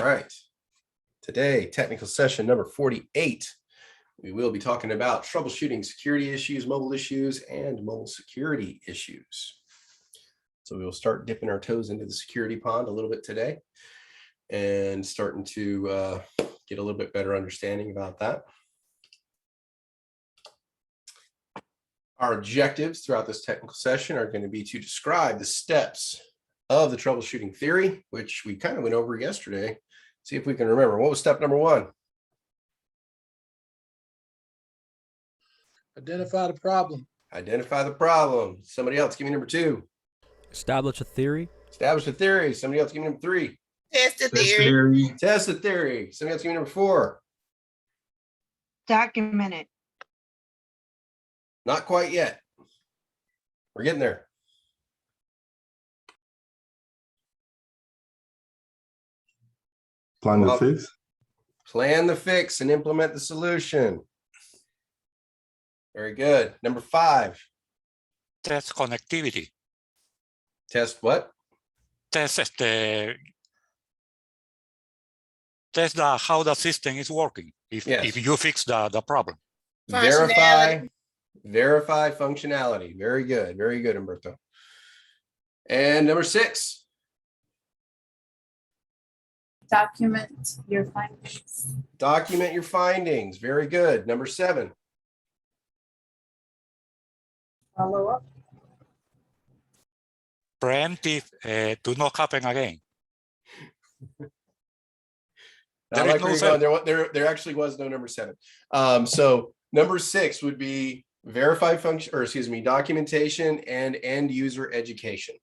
All right. Today, technical session number 48. We will be talking about troubleshooting security issues, mobile issues, and mobile security issues. So we will start dipping our toes into the security pond a little bit today and starting to get a little bit better understanding about that. Our objectives throughout this technical session are going to be to describe the steps of the troubleshooting theory, which we kind of went over yesterday. See if we can remember. What was step number one? Identify the problem. Identify the problem. Somebody else, give me number two. Establish a theory. Establish a theory. Somebody else, give me number three. Test the theory. Test the theory. Somebody else, give me number four. Document it. Not quite yet. We're getting there. Plan the fix. Plan the fix and implement the solution. Very good. Number five. Test connectivity. Test what? Test how the system is working. If you fix the problem. Verify functionality. Very good. Very good, Humberto. And number six. Document your findings. Document your findings. Very good. Number seven. Follow up. Preemptive to not happen again. There actually was no number seven. So number six would be verify function, or excuse me, documentation and end user education.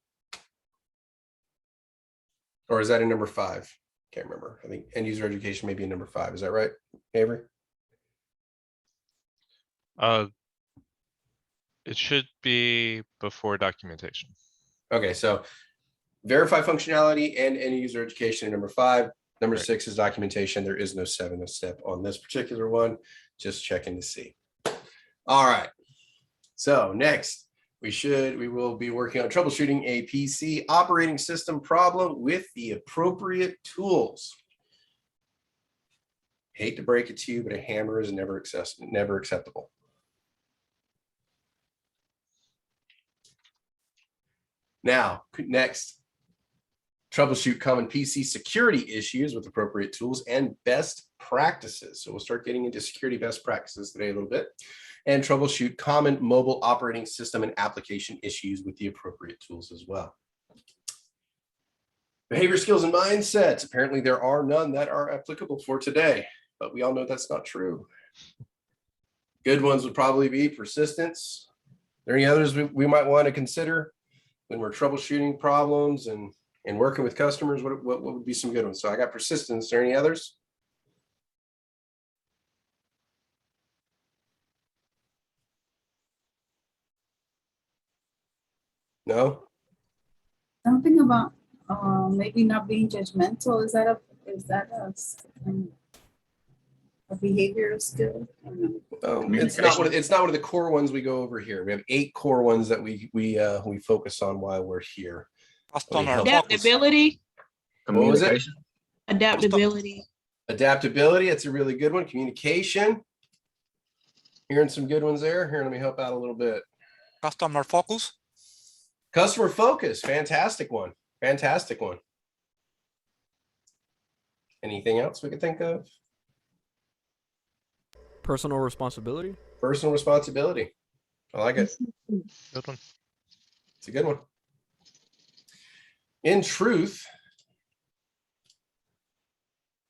Or is that in number five? Can't remember. I think end user education may be in number five. Is that right, Avery? It should be before documentation. Okay, so verify functionality and end user education in number five. Number Right. six is documentation. There is no seventh step on this particular one. Just checking to see. All right. So next, we will be working on troubleshooting a PC operating system problem with the appropriate tools. Hate to break it to you, but a hammer is never acceptable. Now, next, troubleshoot common PC security issues with appropriate tools and best practices. So we'll start getting into security best practices today a little bit, and troubleshoot common mobile operating system and application issues with the appropriate tools as well. Behavior skills and mindsets. Apparently there are none that are applicable for today, but we all know that's not true. Good ones would probably be persistence. Are there any others we might want to consider when we're troubleshooting problems and working with customers? What would be some good ones? So I got persistence. Are there any others? No? Something about maybe not being judgmental. Is that a behavioral skill? It's not one of the core ones we go over here. We have 8 core ones that we focus on while we're here. Adaptability. What was it? Adaptability. Adaptability. That's a really good one. Communication. Hearing some good ones there. Here, let me help out a little bit. Customer focus. Customer focus. Fantastic one. Fantastic one. Anything else we could think of? Personal responsibility. Personal responsibility. I like it. Good one. It's a good one. In truth,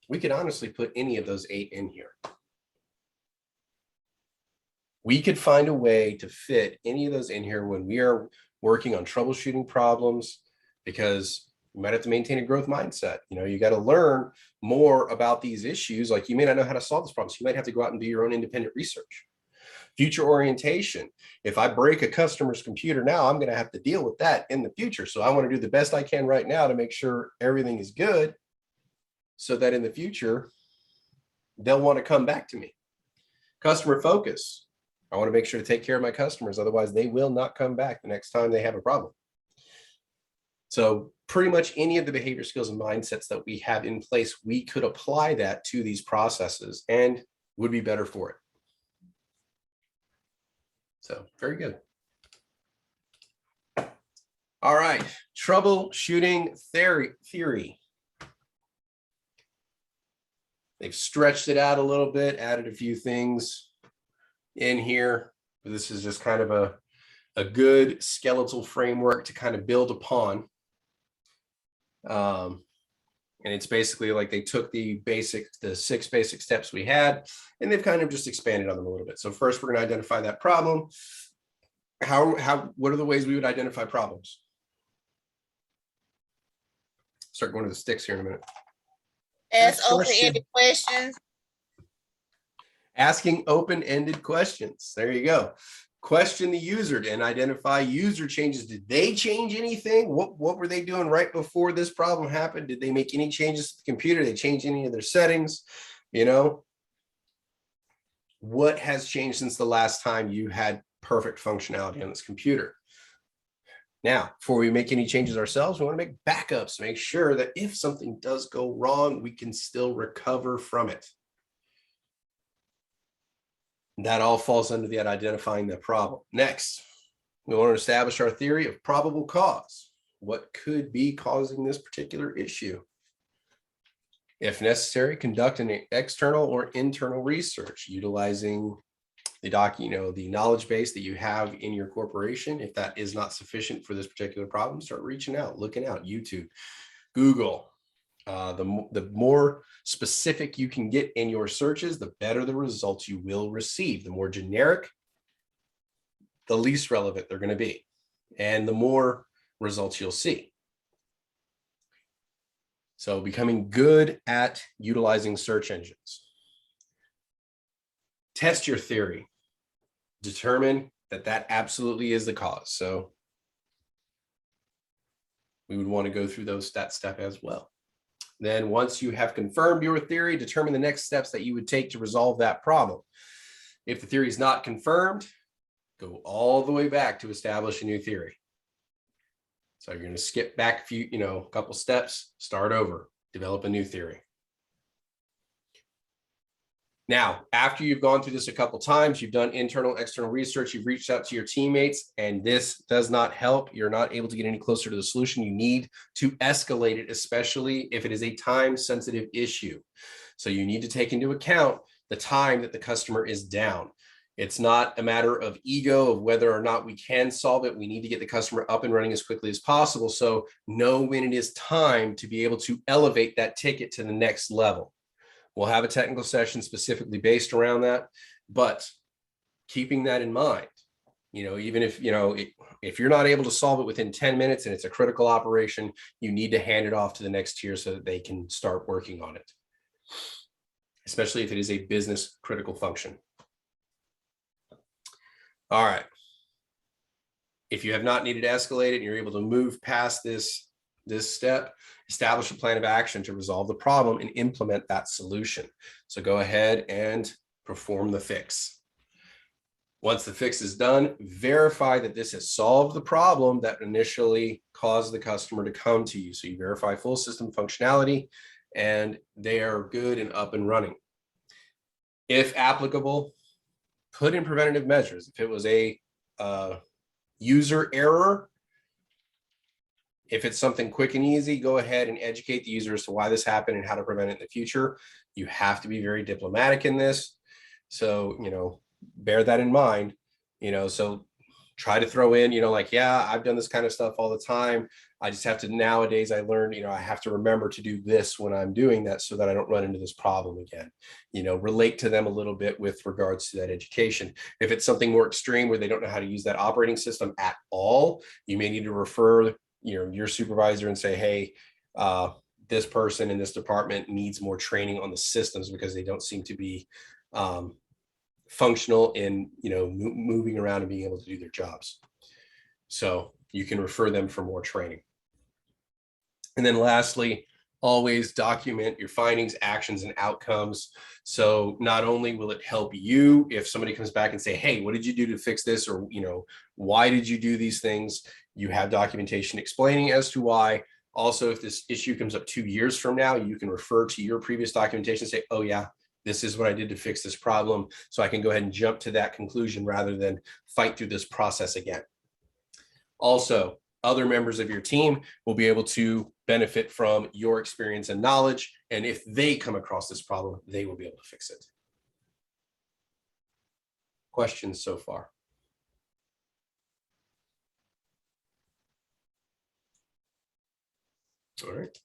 we could honestly put any of those 8 in here. We could find a way to fit any of those in here when we are working on troubleshooting problems, because you might have to maintain a growth mindset. You know, you got to learn more about these issues. Like, you may not know how to solve this problem, so you might have to go out and do your own independent research. Future orientation. If I break a customer's computer now, I'm going to have to deal with that in the future. So I want to do the best I can right now to make sure everything is good, so that in the future, they'll want to come back to me. Customer focus. I want to make sure to take care of my customers. Otherwise, they will not come back the next time they have a problem. So pretty much any of the behavior skills and mindsets that we have in place, we could apply that to these processes and would be better for it. So very good. All right, troubleshooting theory. They've stretched it out a little bit, added a few things in here. This is just kind of a good skeletal framework to kind of build upon. And it's basically like they took the 6 basic steps we had, and they've kind of just expanded on them a little bit. So first, we're going to identify that problem. What are the ways we would identify problems? Start going to the sticks here in a minute. Ask open-ended questions. Asking open-ended questions. There you go. Question the user and identify user changes. Did they change anything? What were they doing right before this problem happened? Did they make any changes to the computer? Did they change any of their settings? You know, what has changed since the last time you had perfect functionality on this computer? Now, before we make any changes ourselves, we want to make backups, make sure that if something does go wrong, we can still recover from it. That all falls under that identifying the problem. Next, we want to establish our theory of probable cause. What could be causing this particular issue? If necessary, conduct an external or internal research utilizing the the knowledge base that you have in your corporation. If that is not sufficient for this particular problem, start reaching out, looking out, YouTube, Google. The more specific you can get in your searches, the better the results you will receive. The more generic, the least relevant they're going to be, and the more results you'll see. So becoming good at utilizing search engines. Test your theory. Determine that absolutely is the cause. So we would want to go through that step as well. Then once you have confirmed your theory, determine the next steps that you would take to resolve that problem. If the theory is not confirmed, go all the way back to establish a new theory. So you're going to skip back a couple steps, start over, develop a new theory. Now, after you've gone through this a couple times, you've done internal, external research, you've reached out to your teammates, and this does not help, you're not able to get any closer to the solution, you need to escalate it, especially if it is a time-sensitive issue. So you need to take into account the time that the customer is down. It's not a matter of ego of whether or not we can solve it. We need to get the customer up and running as quickly as possible. So know when it is time to be able to elevate that ticket to the next level. We'll have a technical session specifically based around that, but keeping that in mind, even if, if you're not able to solve it within 10 minutes and it's a critical operation, you need to hand it off to the next tier so that they can start working on it, especially if it is a business critical function. All right. If you have not needed to escalate it and you're able to move past this step, establish a plan of action to resolve the problem and implement that solution. So go ahead and perform the fix. Once the fix is done, verify that this has solved the problem that initially caused the customer to come to you. So you verify full system functionality and they are good and up and running. If applicable, put in preventative measures. If it was a user error, if it's something quick and easy, go ahead and educate the user as to why this happened and how to prevent it in the future. You have to be very diplomatic in this. So, bear that in mind, so try to throw in, yeah, I've done this kind of stuff all the time. I just have to, nowadays I learned, I have to remember to do this when I'm doing that so that I don't run into this problem again. Relate to them a little bit with regards to that education. If it's something more extreme where they don't know how to use that operating system at all, you may need to refer your supervisor and say, hey, this person in this department needs more training on the systems because they don't seem to be functional in moving around and being able to do their jobs. So you can refer them for more training. And then lastly, always document your findings, actions, and outcomes. So not only will it help you if somebody comes back and say, hey, what did you do to fix this? Or, why did you do these things? You have documentation explaining as to why. Also, if this issue comes up 2 years from now, you can refer to your previous documentation and say, oh yeah, this is what I did to fix this problem. So I can go ahead and jump to that conclusion rather than fight through this process again. Also, other members of your team will be able to benefit from your experience and knowledge. And if they come across this problem, they will be able to fix it. Questions so far? All right.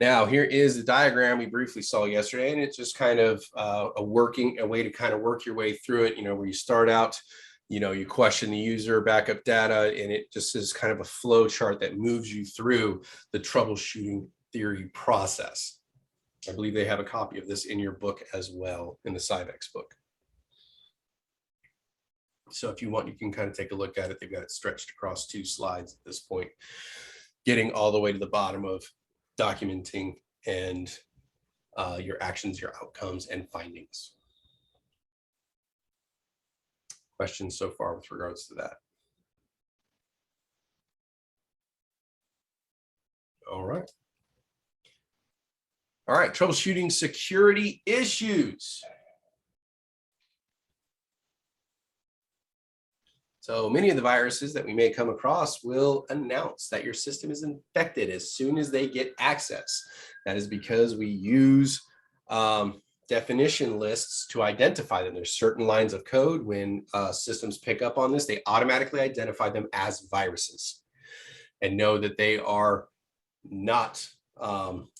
Now, here is the diagram we briefly saw yesterday, and it's just kind of a way to kind of work your way through it, where you start out, you question the user, backup data, and it just is kind of a flow chart that moves you through the troubleshooting theory process. I believe they have a copy of this in your book as well, in the Cyvex book. So if you want, you can kind of take a look at it. They've got it stretched across 2 slides at this point, getting all the way to the bottom of documenting and your actions, your outcomes, and findings. Questions so far with regards to that? All right. All right, troubleshooting security issues. So many of the viruses that we may come across will announce that your system is infected as soon as they get access. That is because we use definition lists to identify them. There's certain lines of code when systems pick up on this, they automatically identify them as viruses and know that they are not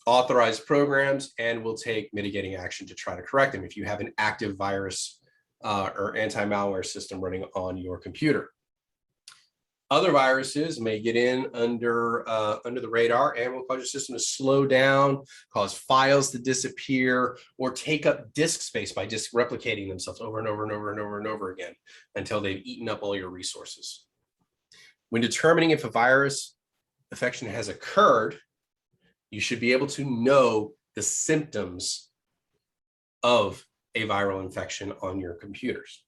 authorized programs and will take mitigating action to try to correct them if you have an active virus or anti-malware system running on your computer. Other viruses may get in under the radar and will cause your system to slow down, cause files to disappear, or take up disk space by just replicating themselves over and over and over and over and over again until they've eaten up all your resources. When determining if a virus infection has occurred, you should be able to know the symptoms of a viral infection on your computers.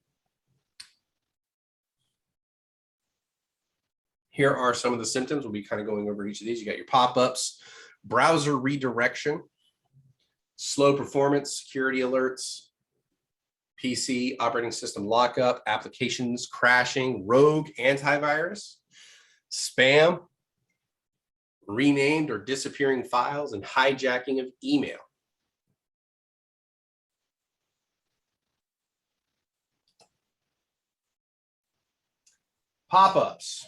Here are some of the symptoms. We'll be kind of going over each of these. You got your pop-ups, browser redirection, slow performance, security alerts, PC operating system lockup, applications crashing, rogue antivirus, spam, renamed or disappearing files, and hijacking of email. Pop-ups.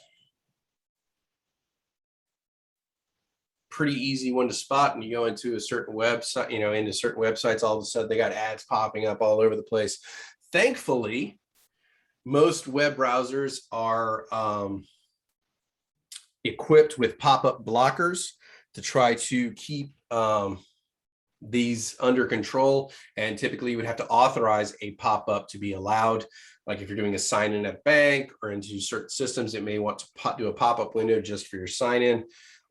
Pretty easy one to spot. And you go into a certain website, into certain websites, all of a sudden they got ads popping up all over the place. Thankfully, most web browsers are equipped with pop-up blockers to try to keep these under control. And typically you would have to authorize a pop-up to be allowed. Like if you're doing a sign-in at bank or into certain systems, it may want to do a pop-up window just for your sign-in.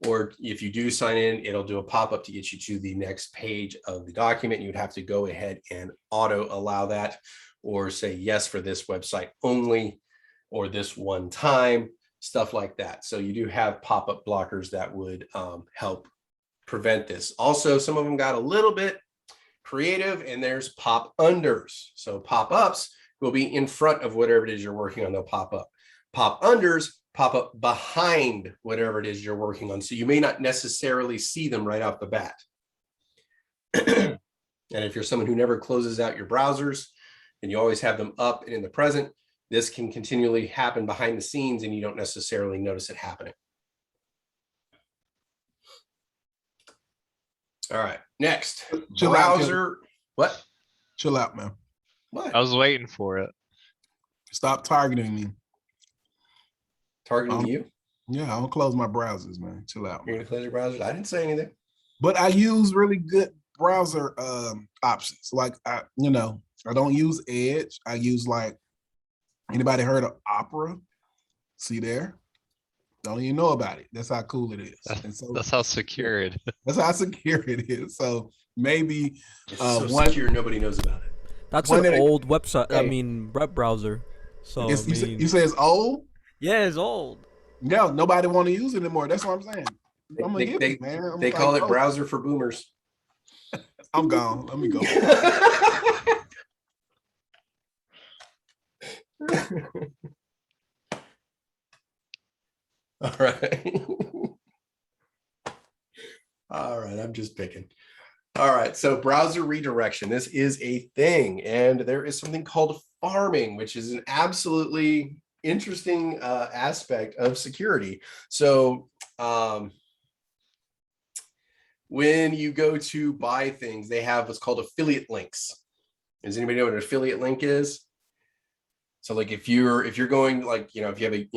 Or if you do sign in, it'll do a pop-up to get you to the next page of the document. You'd have to go ahead and auto allow that, or say yes for this website only, or this one time, stuff like that. So you do have pop-up blockers that would help prevent this. Also, some of them got a little bit creative, and there's pop-unders. So pop-ups will be in front of whatever it is you're working on, they'll pop up. Pop-unders pop up behind whatever it is you're working on. So you may not necessarily see them right off the bat. And if you're someone who never closes out your browsers and you always have them up and in the present, this can continually happen behind the scenes and you don't necessarily notice it happening. All right, next. Chill browser. out, what? Chill out, man. What? I was waiting for it. Stop targeting me. Targeting you? Yeah, I'll close my browsers, man. Chill out. You're gonna close your browsers? I didn't say anything. But I use really good browser options. Like I don't use Edge. I use anybody heard of Opera? See there? Don't even know about it. That's how cool it is. And so That's how secure it is. that's how secure it is. So maybe It's so one secure nobody knows about it. That's One an that- old website. I Hey. mean, web browser. So you say it's old? yeah, it's old. Yeah, nobody want to use it anymore. That's what I'm saying. I'm They, gonna they, get it, man. they call it browser for boomers. I'm gone. Let me go. All right. All right, I'm just picking. All right, so browser redirection. This is a thing, and there is something called farming, which is an absolutely interesting aspect of security. So when you go to buy things, they have what's called affiliate links. Does anybody know what an affiliate link is? So like if you're going like, if you have a,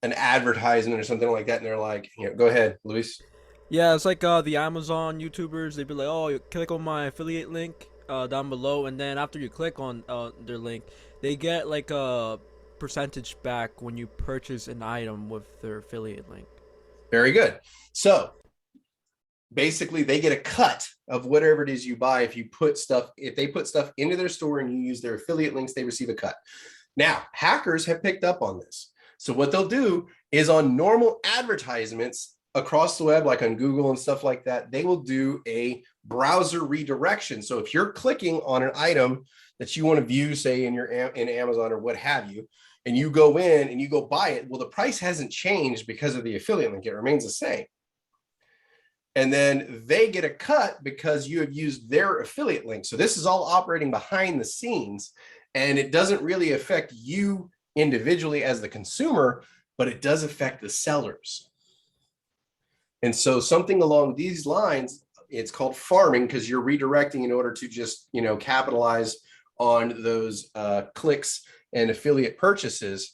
an advertisement or something like that, and they're like, go ahead, Luis. Yeah, it's like the Amazon YouTubers. They'd be like, "Oh, you click on my affiliate link down below," and then after you click on their link, they get like a percentage back when you purchase an item with their affiliate link. Very good. So basically, they get a cut of whatever it is you buy. If they put stuff into their store and you use their affiliate links, they receive a cut. Now, hackers have picked up on this. So what they'll do is on normal advertisements across the web, like on Google and stuff like that, they will do a browser redirection. So if you're clicking on an item that you want to view, say in Amazon or what have you, and you go in and you go buy it, well, the price hasn't changed because of the affiliate link. It remains the same. And then they get a cut because you have used their affiliate link. So this is all operating behind the scenes, and it doesn't really affect you individually as the consumer, but it does affect the sellers. And so something along these lines, it's called farming because you're redirecting in order to just, capitalize on those clicks and affiliate purchases.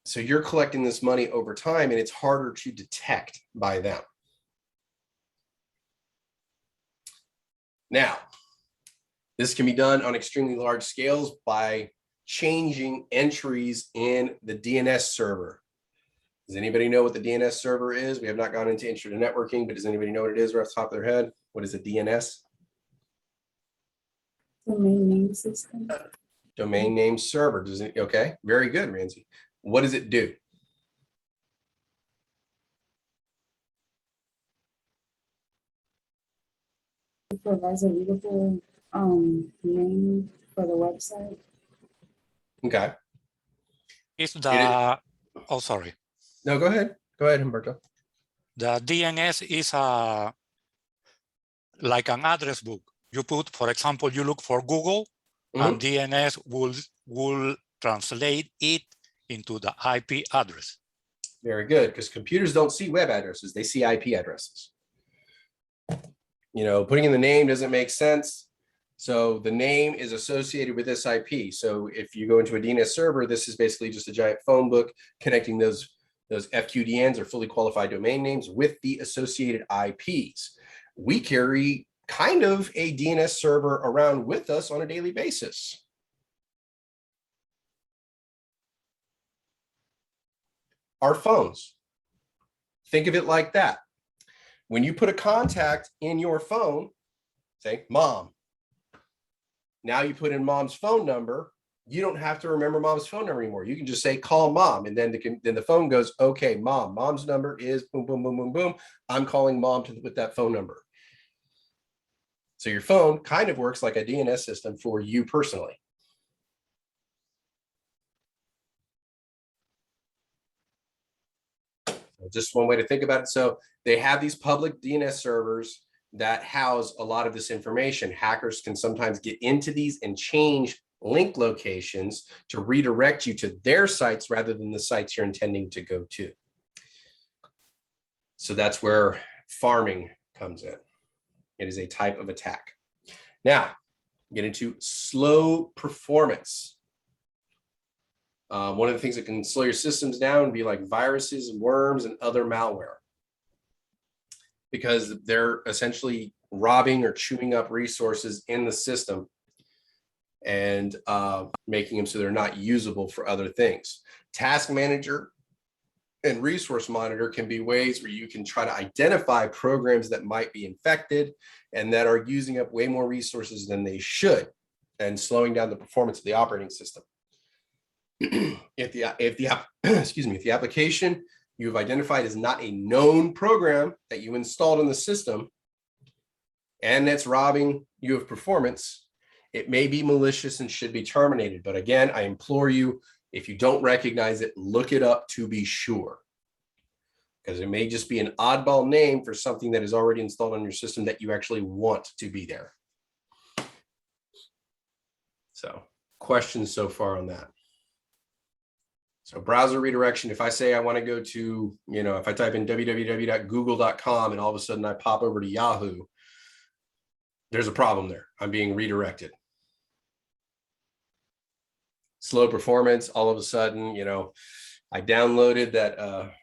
So you're collecting this money over time, and it's harder to detect by them. Now, this can be done on extremely large scales by changing entries in the DNS server. Does anybody know what the DNS server is? We have not gone into intro to networking, but does anybody know what it is right off the top of their head? What is a DNS? Domain name system. Domain name server. Okay, very good, Ramsey. What does it do? It provides a readable name for the website. Okay. It's the, oh, sorry. No, go ahead. Go ahead, Humberto. The DNS is like an address book. You put, for example, you look for Google, and DNS will translate it into the IP address. Very good, because computers don't see web addresses, they see IP addresses. Putting in the name doesn't make sense. So the name is associated with this IP. So if you go into a DNS server, this is basically just a giant phone book connecting those FQDNs or fully qualified domain names with the associated IPs. We carry kind of a DNS server around with us on a daily basis. Our phones. Think of it like that. When you put a contact in your phone, say mom. Now you put in mom's phone number. You don't have to remember mom's phone number anymore. You can just say call mom, and then the phone goes, okay, mom. Mom's number is boom, boom, boom, boom, boom. I'm calling mom with that phone number. So your phone kind of works like a DNS system for you personally. Just one way to think about it. So they have these public DNS servers that house a lot of this information. Hackers can sometimes get into these and change link locations to redirect you to their sites rather than the sites you're intending to go to. So that's where farming comes in. It is a type of attack. Now, get into slow performance. One of the things that can slow your systems down would be like viruses, worms, and other malware, because they're essentially robbing or chewing up resources in the system and making them so they're not usable for other things. Task Manager and Resource Monitor can be ways where you can try to identify programs that might be infected and that are using up way more resources than they should and slowing down the performance of the operating system. if the application you've identified is not a known program that you installed in the system and that's robbing you of performance, it may be malicious and should be terminated. But again, I implore you, if you don't recognize it, look it up to be sure, because it may just be an oddball name for something that is already installed on your system that you actually want to be there. So, questions so far on that? So browser redirection, if I say I want to go to, if I type in www.google.com and all of a sudden I pop over to Yahoo, there's a problem there. I'm being redirected. Slow performance, all of a sudden, I downloaded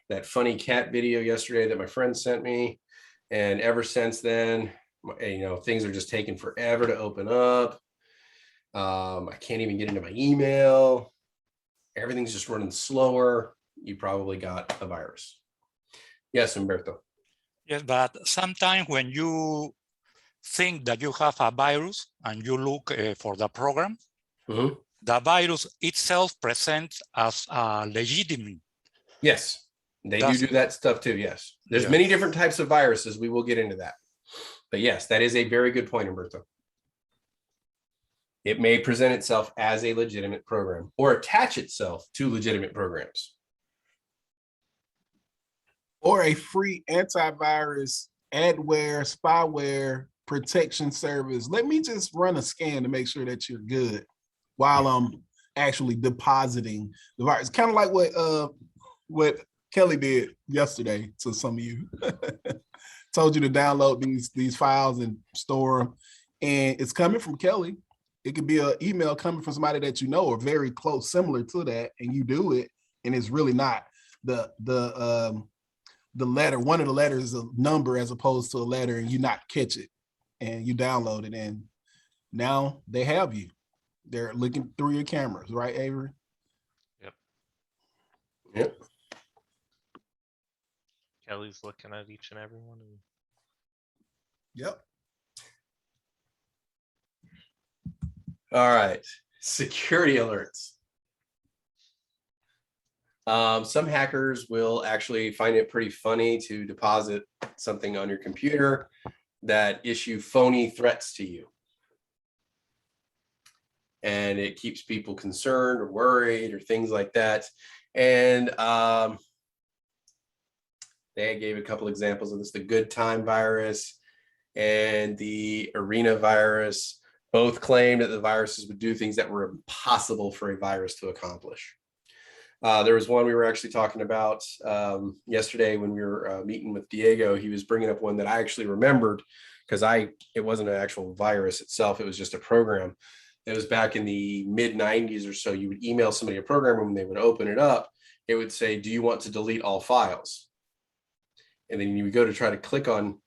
that funny cat video yesterday that my friend sent me. And ever since then, things are just taking forever to open up. I can't even get into my email. Everything's just running slower. You probably got a virus. Yes, Humberto. Yes, but sometimes when you think that you have a virus and you look for the program, the virus itself presents as legitimate. Yes, they do that stuff too. Yes, there's many different types of viruses. We will get into that. But yes, that is a very good point, Humberto. It may present itself as a legitimate program or attach itself to legitimate programs. Or a free antivirus, adware, spyware protection service. Let me just run a scan to make sure that you're good while I'm actually depositing the virus. Kind of like what Kelly did yesterday to some of you. Told you to download these files and store them. And it's coming from Kelly. It could be an email coming from somebody that you know or very close, similar to that, and you do it, and it's really not the letter. One of the letters is a number as opposed to a letter, and you not catch it, and you download it, and now they have you. They're looking through your cameras, right, Avery? Yep. Kelly's looking at each and every one of you. Yep. All right, security alerts. Some hackers will actually find it pretty funny to deposit something on your computer that issue phony threats to you. And it keeps people concerned or worried or things like that. And they gave a couple examples of this, the Good Time virus and the Arena virus. Both claimed that the viruses would do things that were impossible for a virus to accomplish. There was one we were actually talking about yesterday when we were meeting with Diego. He was bringing up one that I actually remembered because it wasn't an actual virus itself. It was just a program. It was back in the mid 90s or so. You would email somebody a program, and when they would open it up, it would say, "Do you want to delete all files?" And then you would go to try to click on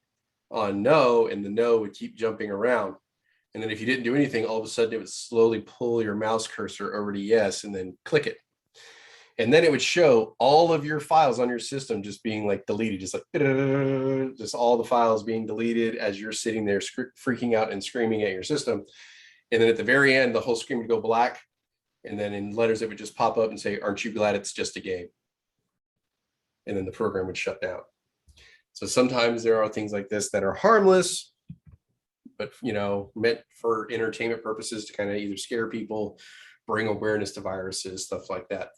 no, and the no would keep jumping around. And then if you didn't do anything, all of a sudden it would slowly pull your mouse cursor over to yes, and then click it. And then it would show all of your files on your system just being like deleted, just like just all the files being deleted as you're sitting there freaking out and screaming at your system. And then at the very end, the whole screen would go black. And then in letters, it would just pop up and say, "Aren't you glad it's just a game?" And then the program would shut down. So sometimes there are things like this that are harmless, but meant for entertainment purposes to kind of either scare people, bring awareness to viruses, stuff like that.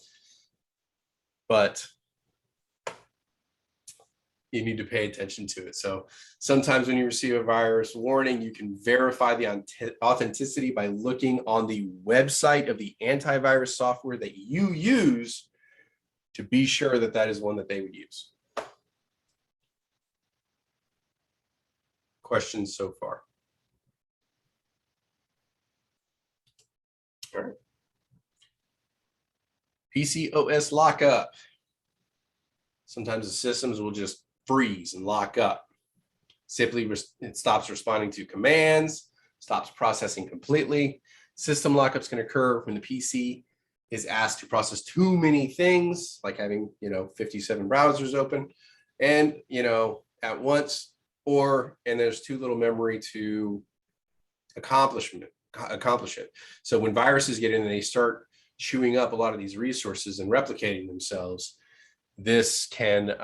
But you need to pay attention to it. So sometimes when you receive a virus warning, you can verify the authenticity by looking on the website of the antivirus software that you use to be sure that that is one that they would use. Questions so far? All right. PCOS lockup. Sometimes the systems will just freeze and lock up. Simply, it stops responding to commands, stops processing completely. System lockups can occur when the PC is asked to process too many things, like having 57 browsers open, and at once, and there's too little memory to accomplish it. So when viruses get in and they start chewing up a lot of these resources and replicating themselves, this can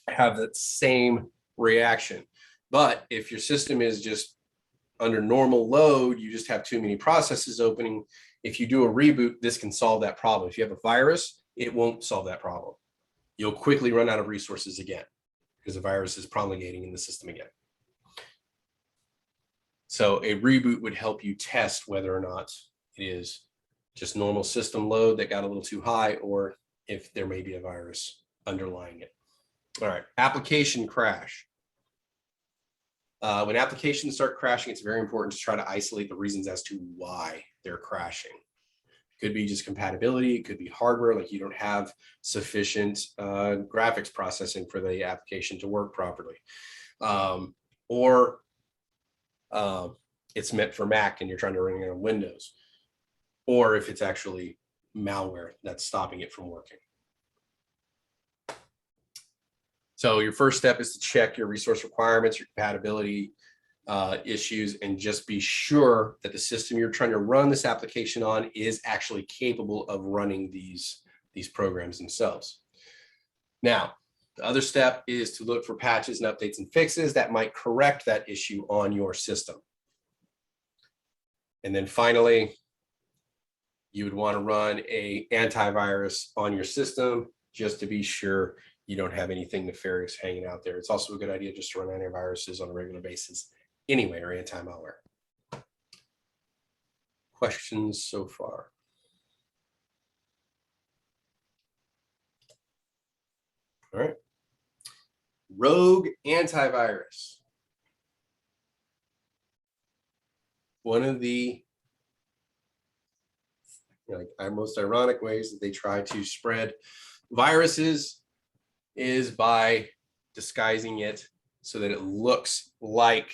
have that same reaction. But if your system is just under normal load, you just have too many processes opening. If you do a reboot, this can solve that problem. If you have a virus, it won't solve that problem. You'll quickly run out of resources again because the virus is promulgating in the system again. So a reboot would help you test whether or not it is just normal system load that got a little too high, or if there may be a virus underlying it. All right, application crash. When applications start crashing, it's very important to try to isolate the reasons as to why they're crashing. It could be just compatibility. It could be hardware, like you don't have sufficient graphics processing for the application to work properly. Or it's meant for Mac and you're trying to run it on Windows. Or if it's actually malware that's stopping it from working. So your first step is to check your resource requirements, your compatibility issues, and just be sure that the system you're trying to run this application on is actually capable of running these programs themselves. Now, the other step is to look for patches and updates and fixes that might correct that issue on your system. And then finally, you would want to run an antivirus on your system just to be sure you don't have anything nefarious hanging out there. It's also a good idea just to run antiviruses on a regular basis anyway, or anti-malware. Questions so far? All right. Rogue antivirus. One of the most ironic ways that they try to spread viruses is by disguising it so that it looks like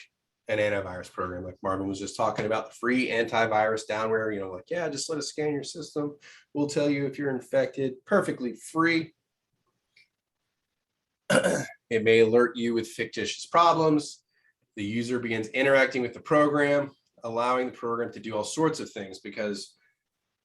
an antivirus program. Like Marvin was just talking about, the free antivirus downware, like, yeah, just let us scan your system. We'll tell you if you're infected, perfectly free. It may alert you with fictitious problems. The user begins interacting with the program, allowing the program to do all sorts of things, because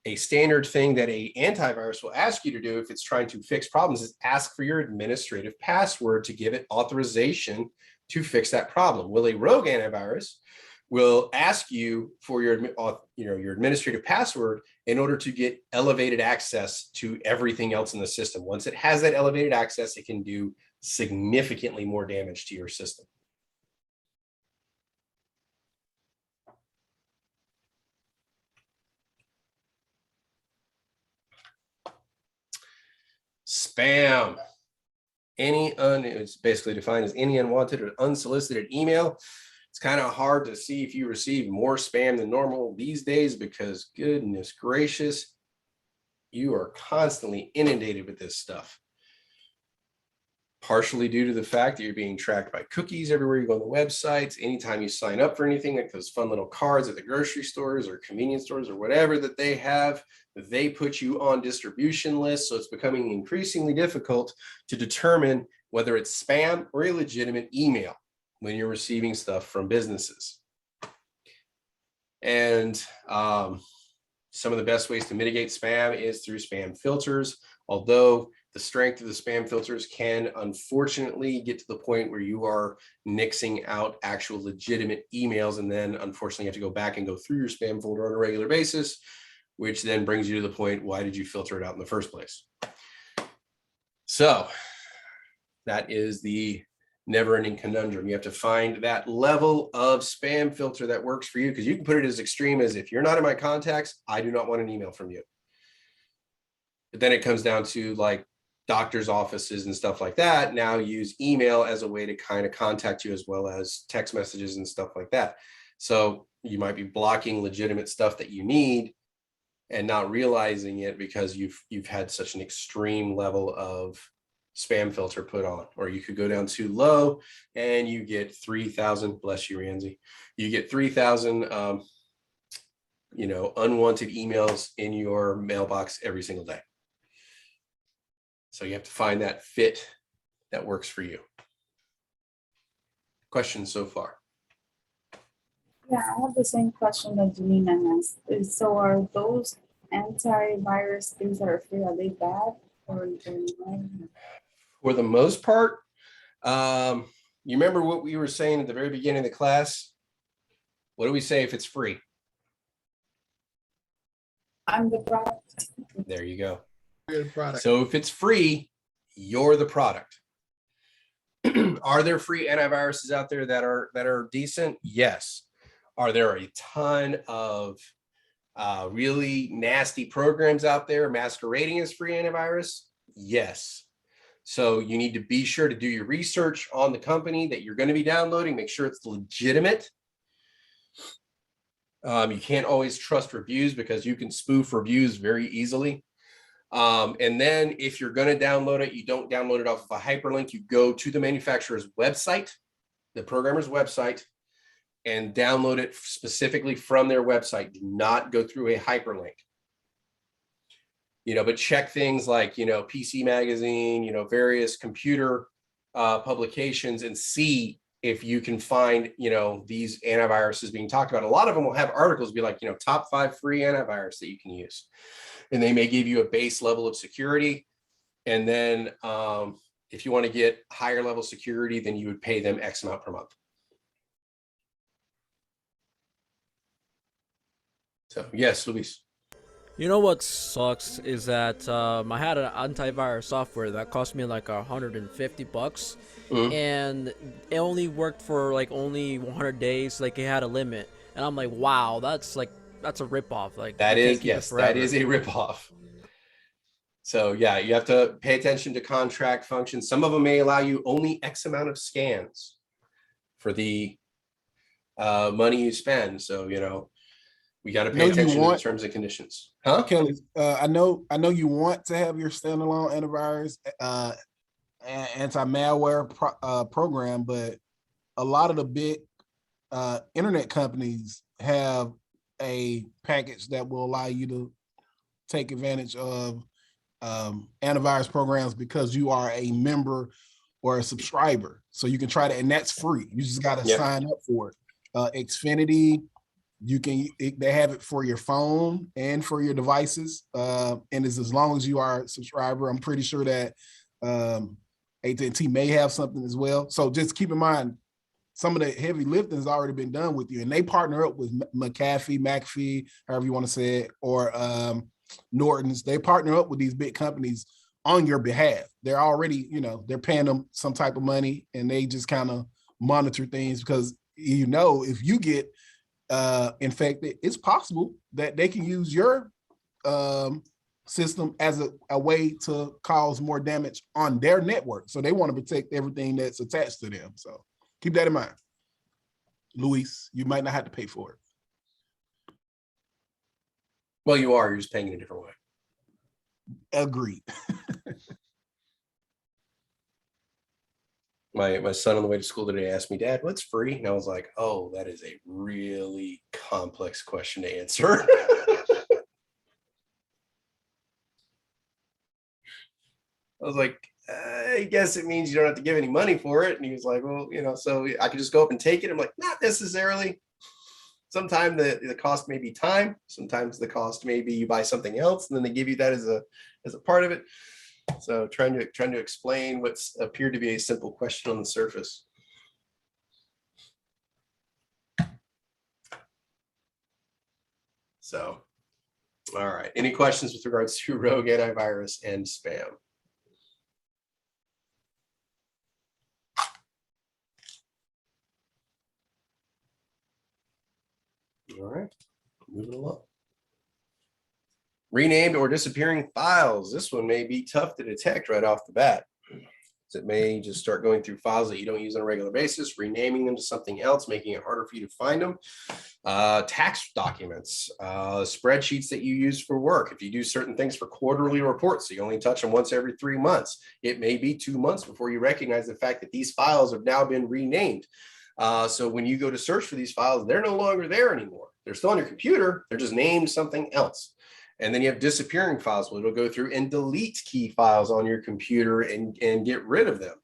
a standard thing that an antivirus will ask you to do if it's trying to fix problems is ask for your administrative password to give it authorization to fix that problem. Well, a rogue antivirus will ask you for your administrative password in order to get elevated access to everything else in the system. Once it has that elevated access, it can do significantly more damage to your system. Spam. It's basically defined as any unwanted or unsolicited email. It's kind of hard to see if you receive more spam than normal these days because, goodness gracious, you are constantly inundated with this stuff. Partially due to the fact that you're being tracked by cookies everywhere you go on the websites. Anytime you sign up for anything, like those fun little cards at the grocery stores or convenience stores or whatever that they have, they put you on distribution lists. So it's becoming increasingly difficult to determine whether it's spam or a legitimate email when you're receiving stuff from businesses. And some of the best ways to mitigate spam is through spam filters, although the strength of the spam filters can unfortunately get to the point where you are nixing out actual legitimate emails, and then unfortunately you have to go back and go through your spam folder on a regular basis, which then brings you to the point, why did you filter it out in the first place? So that is the never-ending conundrum. You have to find that level of spam filter that works for you, because you can put it as extreme as, if you're not in my contacts, I do not want an email from you. But then it comes down to like doctors' offices and stuff like that now use email as a way to kind of contact you, as well as text messages and stuff like that. So you might be blocking legitimate stuff that you need and not realizing it because you've had such an extreme level of spam filter put on. Or you could go down too low and you get 3,000, bless you, Ramsey, you get 3,000 unwanted emails in your mailbox every single day. So you have to find that fit that works for you. Questions so far? Yeah, I have the same question that Janina asked. So are those antivirus things that are free, are they bad or not? For the most part, you remember what we were saying at the very beginning of the class? What do we say if it's free? I'm the product. There you go. You're the product. So if it's free, you're the product. Are there free antiviruses out there that are decent? Yes. Are there a ton of really nasty programs out there masquerading as free antivirus? Yes. So you need to be sure to do your research on the company that you're going to be downloading. Make sure it's legitimate. You can't always trust reviews because you can spoof reviews very easily. And then if you're going to download it, you don't download it off of a hyperlink. You go to the manufacturer's website, the programmer's website, and download it specifically from their website. Do not go through a hyperlink. But check things like, PC Magazine, various computer publications, and see if you can find, these antiviruses being talked about. A lot of them will have articles be like, top 5 free antivirus that you can use. And they may give you a base level of security. And then if you want to get higher level security, then you would pay them X amount per month. So yes, Luis. You know what sucks is that I had an antivirus software that cost me like $150, and it only worked for like only 100 days. Like it had a limit, and I'm like, wow, that's a ripoff. Like that is, yes, that is a ripoff. So yeah, you have to pay attention to contract functions. Some of them may allow you only X amount of scans for the money you spend. So we got to pay attention to the terms and conditions. Huh? Kelly, I know you want to have your standalone antivirus anti-malware program, but a lot of the big internet companies have a package that will allow you to take advantage of antivirus programs because you are a member or a subscriber. So you can try to, and that's free. You just got to sign up for it. Xfinity, they have it for your phone and for your devices, and it's as long as you are a subscriber. I'm pretty sure that AT&T may have something as well. So just keep in mind, some of the heavy lifting has already been done with you, and they partner up with McAfee, however you want to say it, or Norton's. They partner up with these big companies on your behalf. They're already, they're paying them some type of money, and they just kind of monitor things because if you get infected, it's possible that they can use your system as a way to cause more damage on their network. So they want to protect everything that's attached to them. So keep that in mind. Luis, you might not have to pay for it. Well, you're just paying in a different way. Agreed. My son on the way to school today asked me, Dad, what's free? And I was like, oh, that is a really complex question to answer. I was like, I guess it means you don't have to give any money for it. And he was like, well, so I could just go up and take it. I'm like, not necessarily. Sometimes the cost may be time. Sometimes the cost may be you buy something else, and then they give you that as a part of it. So trying to explain what's appeared to be a simple question on the surface. So, all right. Any questions with regards to rogue antivirus and spam? All right, moving along. Renamed or disappearing files. This one may be tough to detect right off the bat. It may just start going through files that you don't use on a regular basis, renaming them to something else, making it harder for you to find them. Tax documents, spreadsheets that you use for work. If you do certain things for quarterly reports, so you only touch them once every 3 months, it may be 2 months before you recognize the fact that these files have now been renamed. So when you go to search for these files, they're no longer there anymore. They're still on your computer. They're just named something else. And then you have disappearing files. Well, it'll go through and delete key files on your computer and get rid of them.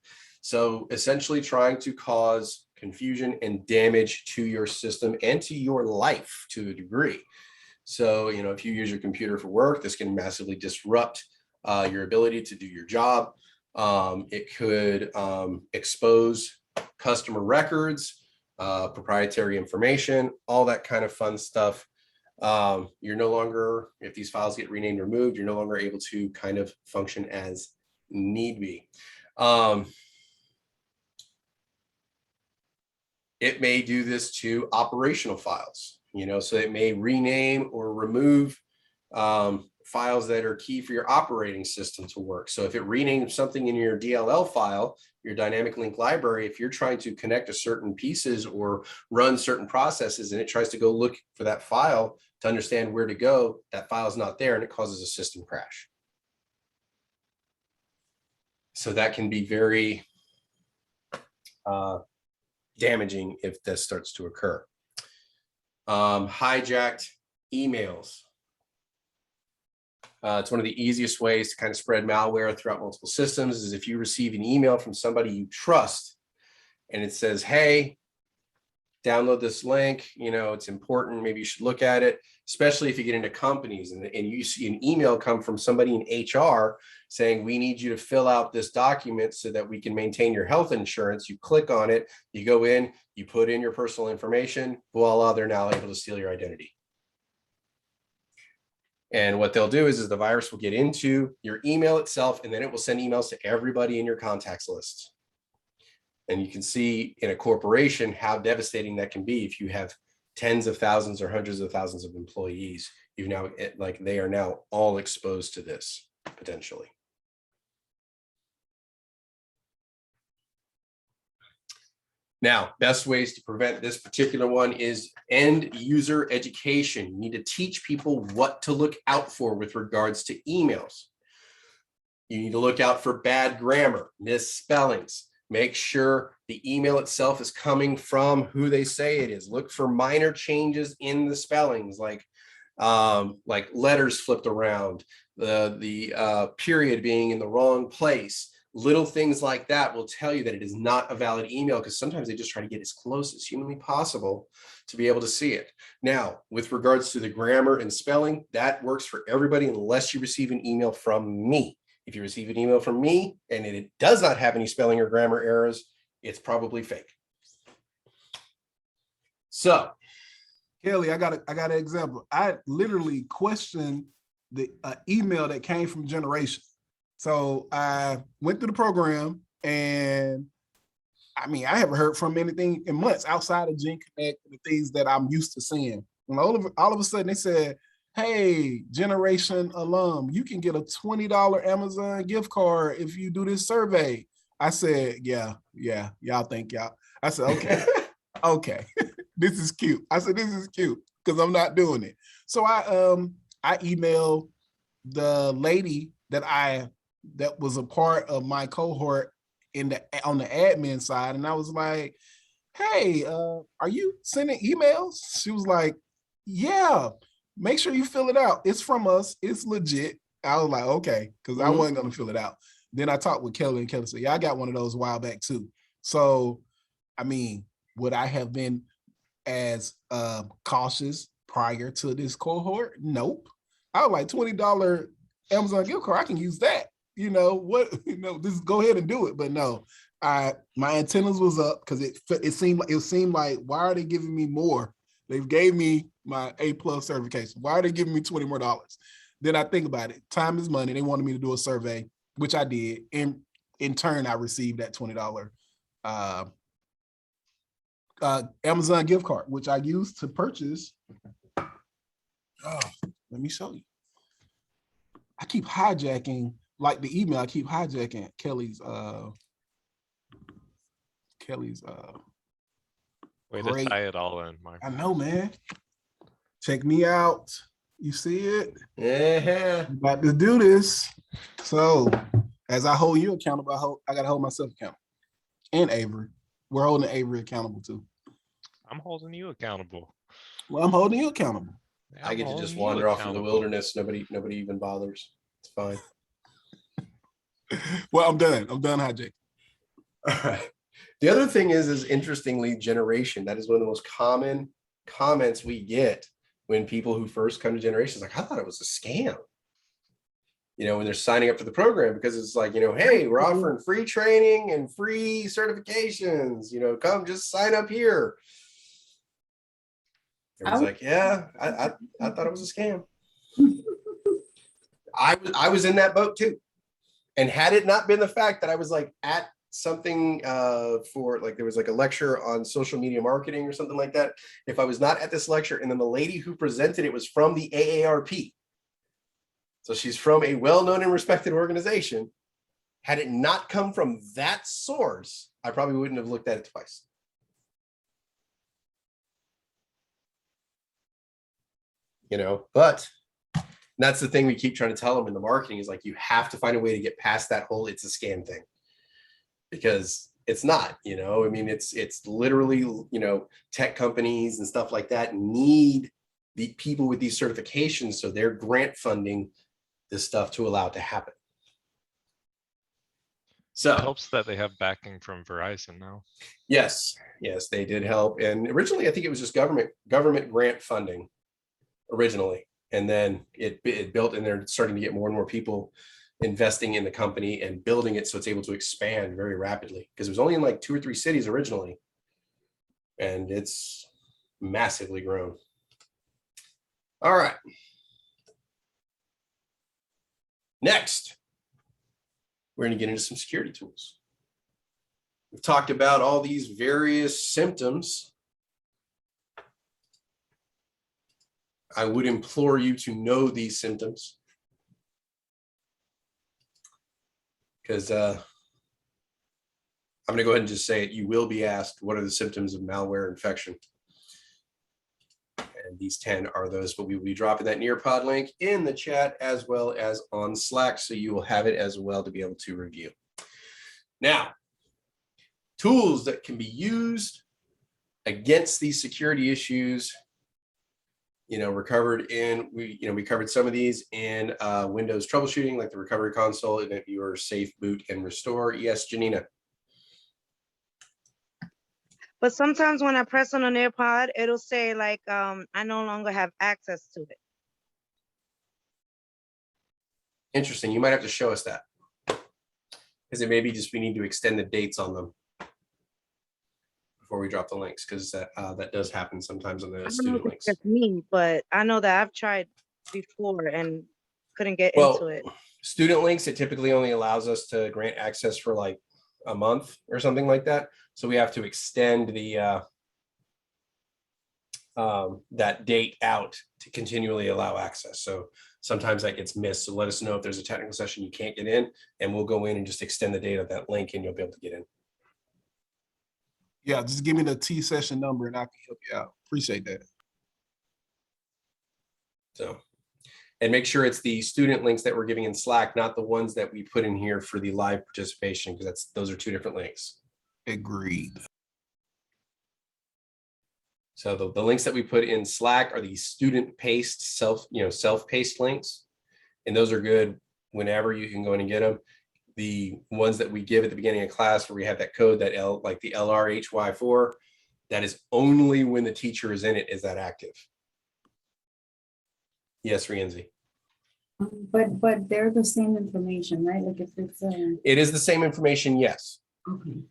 So essentially trying to cause confusion, and damage to your system and to your life to a degree. So, you know, if you use your computer for work, this can massively disrupt your ability to do your job. It could expose customer records, proprietary information, all that kind of fun stuff. You're no longer, if these files get renamed or removed, you're no longer able to kind of function as need be. It may do this to operational files, you know, so it may rename or remove files that are key for your operating system to work. So if it renames something in your DLL file, your dynamic link library, if you're trying to connect to certain pieces or run certain processes and it tries to go look for that file to understand where to go, that file is not there and it causes a system crash. So that can be very damaging if this starts to occur. Hijacked emails. It's one of the easiest ways to kind of spread malware throughout multiple systems is if you receive an email from somebody you trust and it says, hey, download this link, you know, it's important, maybe you should look at it, especially if you get into companies and you see an email come from somebody in HR saying, we need you to fill out this document so that we can maintain your health insurance. You click on it, you go in, you put in your personal information, voila, they're now able to steal your identity. And what they'll do is the virus will get into your email itself, and then it will send emails to everybody in your contacts list. And you can see in a corporation how devastating that can be if you have tens of thousands or hundreds of thousands of employees. You've now, like, they are now all exposed to this potentially. Now, best ways to prevent this particular one is end user education. You need to teach people what to look out for with regards to emails. You need to look out for bad grammar, misspellings. Make sure the email itself is coming from who they say it is. Look for minor changes in the spellings, like letters flipped around, the period being in the wrong place. Little things like that will tell you that it is not a valid email, because sometimes they just try to get as close as humanly possible to be able to see it. Now, with regards to the grammar and spelling, that works for everybody unless you receive an email from me. If you receive an email from me and it does not have any spelling or grammar errors, it's probably fake. So, Kelly, I got an example. I literally questioned the email that came from Generation. So I went through the program, and I mean, I haven't heard from anything in months outside of Gen Connect and the things that I'm used to seeing. And all of a sudden they said, hey, Generation alum, you can get a $20 Amazon gift card if you do this survey. I said, yeah, y'all think y'all. I said, okay, okay, this is cute. I said, this is cute because I'm not doing it. So I emailed the lady that was a part of my cohort on the admin side, and I was like, hey, are you sending emails? She was like, yeah, make sure you fill it out. It's from us. It's legit. I was like, okay, because I wasn't going to fill it out. Then I talked with Kelly, and Kelly said, yeah, I got one of those a while back too. So, I mean, would I have been as cautious prior to this cohort? Nope. I was like, $20 Amazon gift card, I can use that. You know what? You know, just go ahead and do it. But no, my antennas was up because it seemed like, why are they giving me more? They've gave me my A+ certification. Why are they giving me $20 more? Then I think about it. Time is money. They wanted me to do a survey, which I did. And in turn, I received that $20 Amazon gift card, which I used to purchase. Oh, let me show you. I keep hijacking, like the email, I keep hijacking Kelly's Way to tie it all in, Mark. I know, man. Check me out. You see it? Yeah. I'm about to do this. So as I hold you accountable, I gotta hold myself accountable. And Avery. We're holding Avery accountable too. I'm holding you accountable. Well, I'm holding you accountable. Yeah, I get to just wander off in the wilderness. Nobody even bothers. It's fine. Well, I'm done. I'm done hijacking. All right. The other thing is interestingly, generation. That is one of the most common comments we get when people who first come to generation is like, I thought it was a scam. You know, when they're signing up for the program, because it's like, you know, hey, we're offering free training and free certifications, you know, come just sign up here. It was like, yeah, I thought it was a scam. I was in that boat too. And had it not been the fact that I was like at something for like, there was like a lecture on social media marketing or something like that. If I was not at this lecture, and then the lady who presented it was from the AARP. So she's from a well-known and respected organization. Had it not come from that source, I probably wouldn't have looked at it twice. You know, but that's the thing we keep trying to tell them in the marketing is like, you have to find a way to get past that whole it's a scam thing, because it's not, you know, I mean, it's literally, you know, tech companies and stuff like that need the people with these certifications. So they're grant funding this stuff to allow it to happen. So It helps that they have backing from Verizon now. yes, they did help. And originally, I think it was just government grant funding originally. And then it built, and they're starting to get more and more people investing in the company and building it so it's able to expand very rapidly, because it was only in like 2 or 3 cities originally. And it's massively grown. All right. Next, we're going to get into some security tools. We've talked about all these various symptoms. I would implore you to know these symptoms, because I'm going to go ahead and just say it. You will be asked, what are the symptoms of malware infection? And these 10 are those, but we will be dropping that Nearpod link in the chat as well as on Slack, so you will have it as well to be able to review. Now, tools that can be used against these security issues, you know, we covered some of these in Windows troubleshooting, like the recovery console, event viewer, safe, boot, and restore. Yes, Janina. But sometimes when I press on an AirPod, it'll say like, I no longer have access to it. Interesting. You might have to show us that, because it may be just we need to extend the dates on them before we drop the links, because that does happen sometimes on the student links. That's me, but I know that I've tried before and couldn't get into it. Student links, it typically only allows us to grant access for like a month or something like that. So we have to extend the that date out to continually allow access. So sometimes that gets missed. So let us know if there's a technical session you can't get in, and we'll go in and just extend the date of that link, and you'll be able to get in. Yeah, just give me the T session number and I can help you out. Appreciate that. So, and make sure it's the student links that we're giving in Slack, not the ones that we put in here for the live participation, because those are 2 different links. Agreed. So the links that we put in Slack are the student paced self-paced links. And those are good whenever you can go in and get them. The ones that we give at the beginning of class, where we have that code, that like the LRHY4, that is only when the teacher is in it is that active. Yes, Rienzi. But they're the same information, right? Like if it's it is the same information, yes. Okay.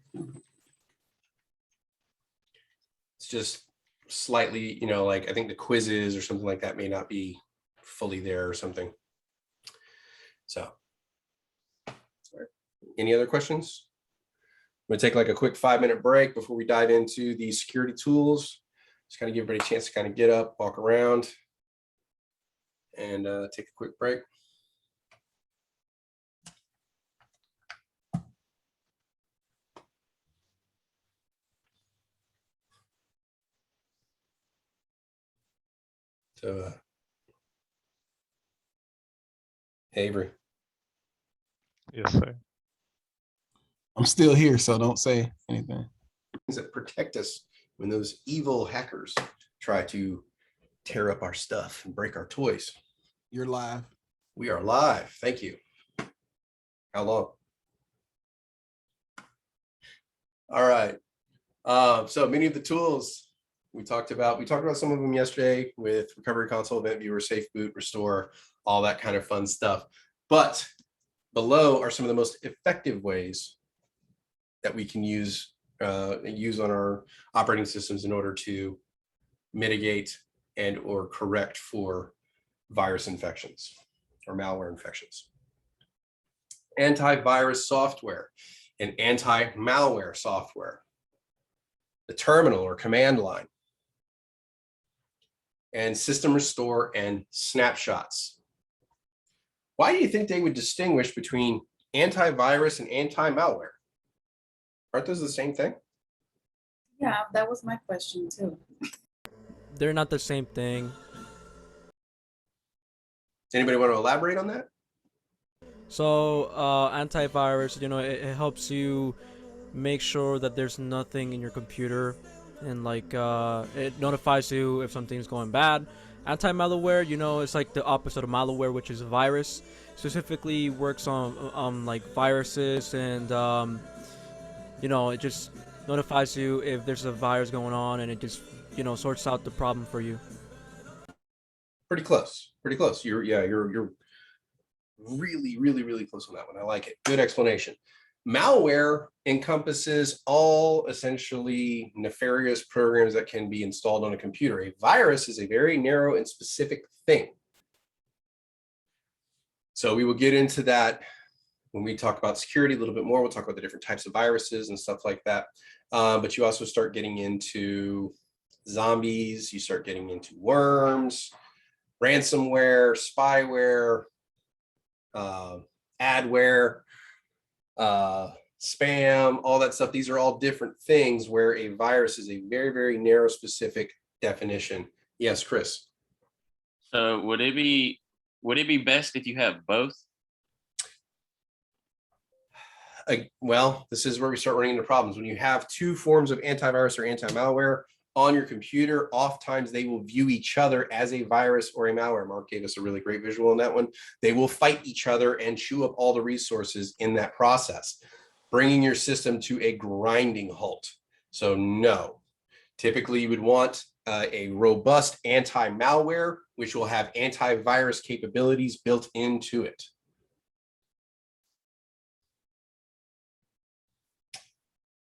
It's just slightly, you know, like I think the quizzes or something like that may not be fully there or something. So, any other questions? I'm going to take like a quick 5-minute break before we dive into the security tools. Just kind of give everybody a chance to kind of get up, walk around, and take a quick break. So, Avery. Yes, sir. I'm still here, so don't say anything. Things that protect us when those evil hackers try to tear up our stuff and break our toys. You're live. We are live. Thank you. How long? All right. So many of the tools we talked about some of them yesterday with Recovery Console, Event Viewer, Safe Boot, Restore, all that kind of fun stuff. But below are some of the most effective ways that we can use on our operating systems in order to mitigate and or correct for virus infections or malware infections. Antivirus software and anti-malware software, the terminal or command line, and system restore and snapshots. Why do you think they would distinguish between antivirus and anti-malware? Aren't those the same thing? Yeah, that was my question too. They're not the same thing. Anybody want to elaborate on that? So antivirus, it helps you make sure that there's nothing in your computer, and like it notifies you if something's going bad. Anti-malware, it's like the opposite of malware, which is a virus. Specifically works on like viruses, and it just notifies you if there's a virus going on, and it just sorts out the problem for you. Pretty close. Pretty close. You're really, really, really close on that one. I like it. Good explanation. Malware encompasses all essentially nefarious programs that can be installed on a computer. A virus is a very narrow and specific thing. So we will get into that when we talk about security a little bit more. We'll talk about the different types of viruses and stuff like that. But you also start getting into zombies. You start getting into worms, ransomware, spyware, adware, spam, all that stuff. These are all different things where a virus is a very, very narrow, specific definition. Yes, Chris. So would it be best if you have both? Well, this is where we start running into problems. When you have two forms of antivirus or anti-malware on your computer, oftentimes they will view each other as a virus or a malware. Mark gave us a really great visual on that one. They will fight each other and chew up all the resources in that process, bringing your system to a grinding halt. So no, typically you would want a robust anti-malware, which will have antivirus capabilities built into it.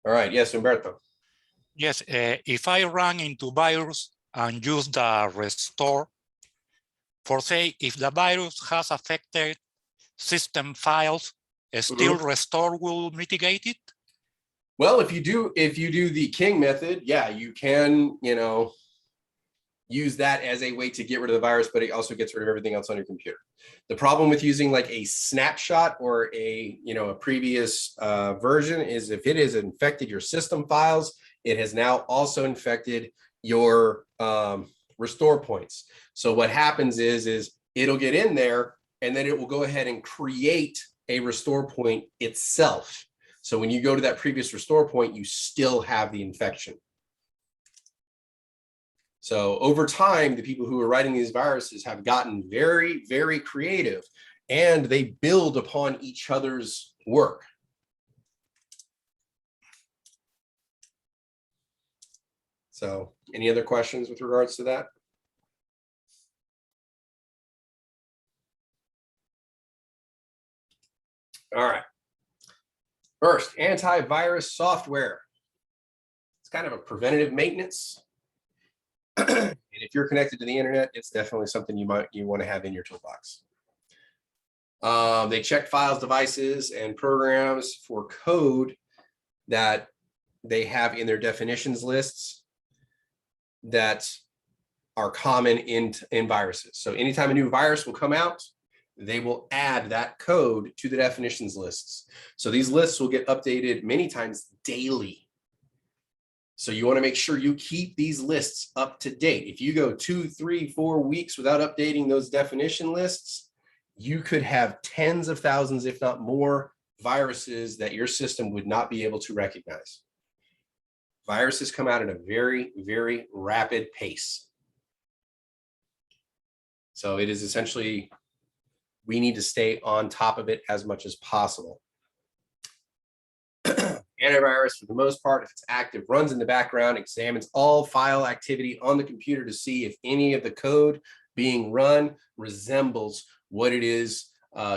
All right, yes, Umberto. Yes, if I run into virus and use the restore, for say, if the virus has affected system files, still restore will mitigate it? Well, if you do the King method, yeah, you can, use that as a way to get rid of the virus, but it also gets rid of everything else on your computer. The problem with using like a snapshot or a previous version is if it has infected your system files, it has now also infected your restore points. So what happens is it'll get in there and then it will go ahead and create a restore point itself. So when you go to that previous restore point, you still have the infection. So over time, the people who are writing these viruses have gotten very, very creative, and they build upon each other's work. So any other questions with regards to that? All right. First, antivirus software. It's kind of a preventative maintenance. And if you're connected to the internet, it's definitely something you want to have in your toolbox. They check files, devices, and programs for code that they have in their definitions lists that are common in viruses. So anytime a new virus will come out, they will add that code to the definitions lists. So these lists will get updated many times daily. So you want to make sure you keep these lists up to date. If you go 2, 3, 4 weeks without updating those definition lists, you could have tens of thousands, if not more, viruses that your system would not be able to recognize. Viruses come out at a very, very rapid pace. So it is essentially, we need to stay on top of it as much as possible. Antivirus, for the most part, if it's active, runs in the background, examines all file activity on the computer to see if any of the code being run resembles what it is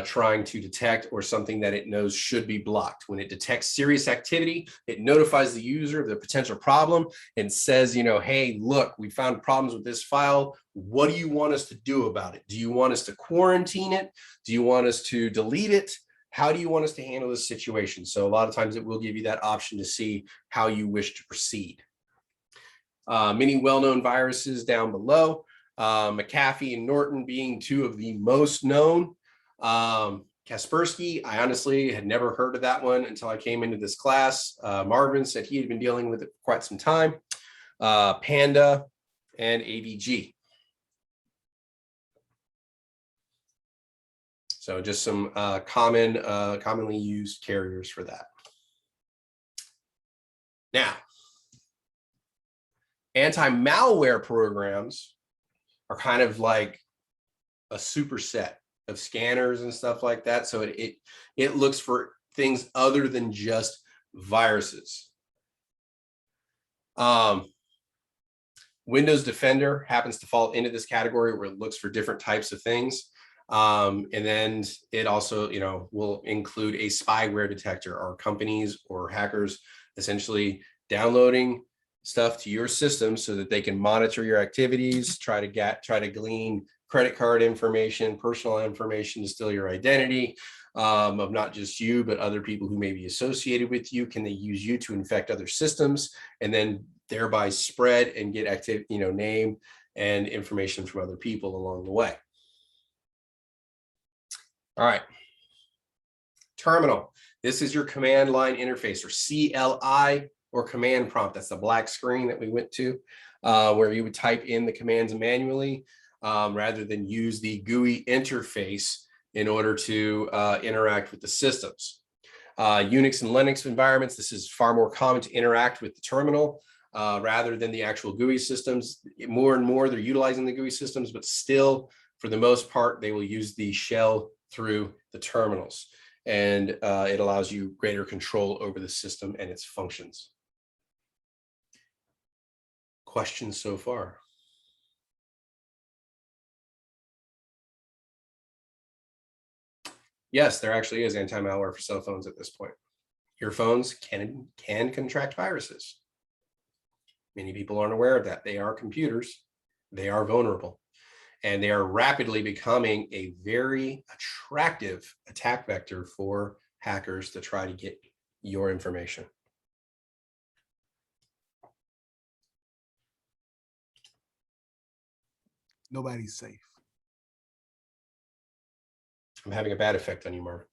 trying to detect or something that it knows should be blocked. When it detects serious activity, it notifies the user of the potential problem and says, you know, hey, look, we found problems with this file. What do you want us to do about it? Do you want us to quarantine it? Do you want us to delete it? How do you want us to handle this situation? So a lot of times it will give you that option to see how you wish to proceed. Many well-known viruses down below, McAfee and Norton being two of the most known. Kaspersky, I honestly had never heard of that one until I came into this class. Marvin said he had been dealing with it for quite some time. Panda and AVG. So just some commonly used carriers for that. Now, anti-malware programs are kind of like a superset of scanners and stuff like that. So it looks for things other than just viruses. Windows Defender happens to fall into this category where it looks for different types of things. And then it also, you know, will include a spyware detector, or companies or hackers essentially downloading stuff to your system so that they can monitor your activities, try to glean credit card information, personal information to steal your identity of not just you, but other people who may be associated with you. Can they use you to infect other systems and then thereby spread and get active, you know, name and information from other people along the way? All right. Terminal. This is your command line interface, or CLI, or command prompt. That's the black screen that we went to, where you would type in the commands manually rather than use the GUI interface in order to interact with the systems. Unix and Linux environments, this is far more common to interact with the terminal rather than the actual GUI systems. More and more they're utilizing the GUI systems, but still, for the most part, they will use the shell through the terminals, and it allows you greater control over the system and its functions. Questions so far? Yes, there actually is anti-malware for cell phones at this point. Your phones can contract viruses. Many people aren't aware of that. They are computers. They are vulnerable. And they are rapidly becoming a very attractive attack vector for hackers to try to get your information. Nobody's safe. I'm having a bad effect on you, Marvin.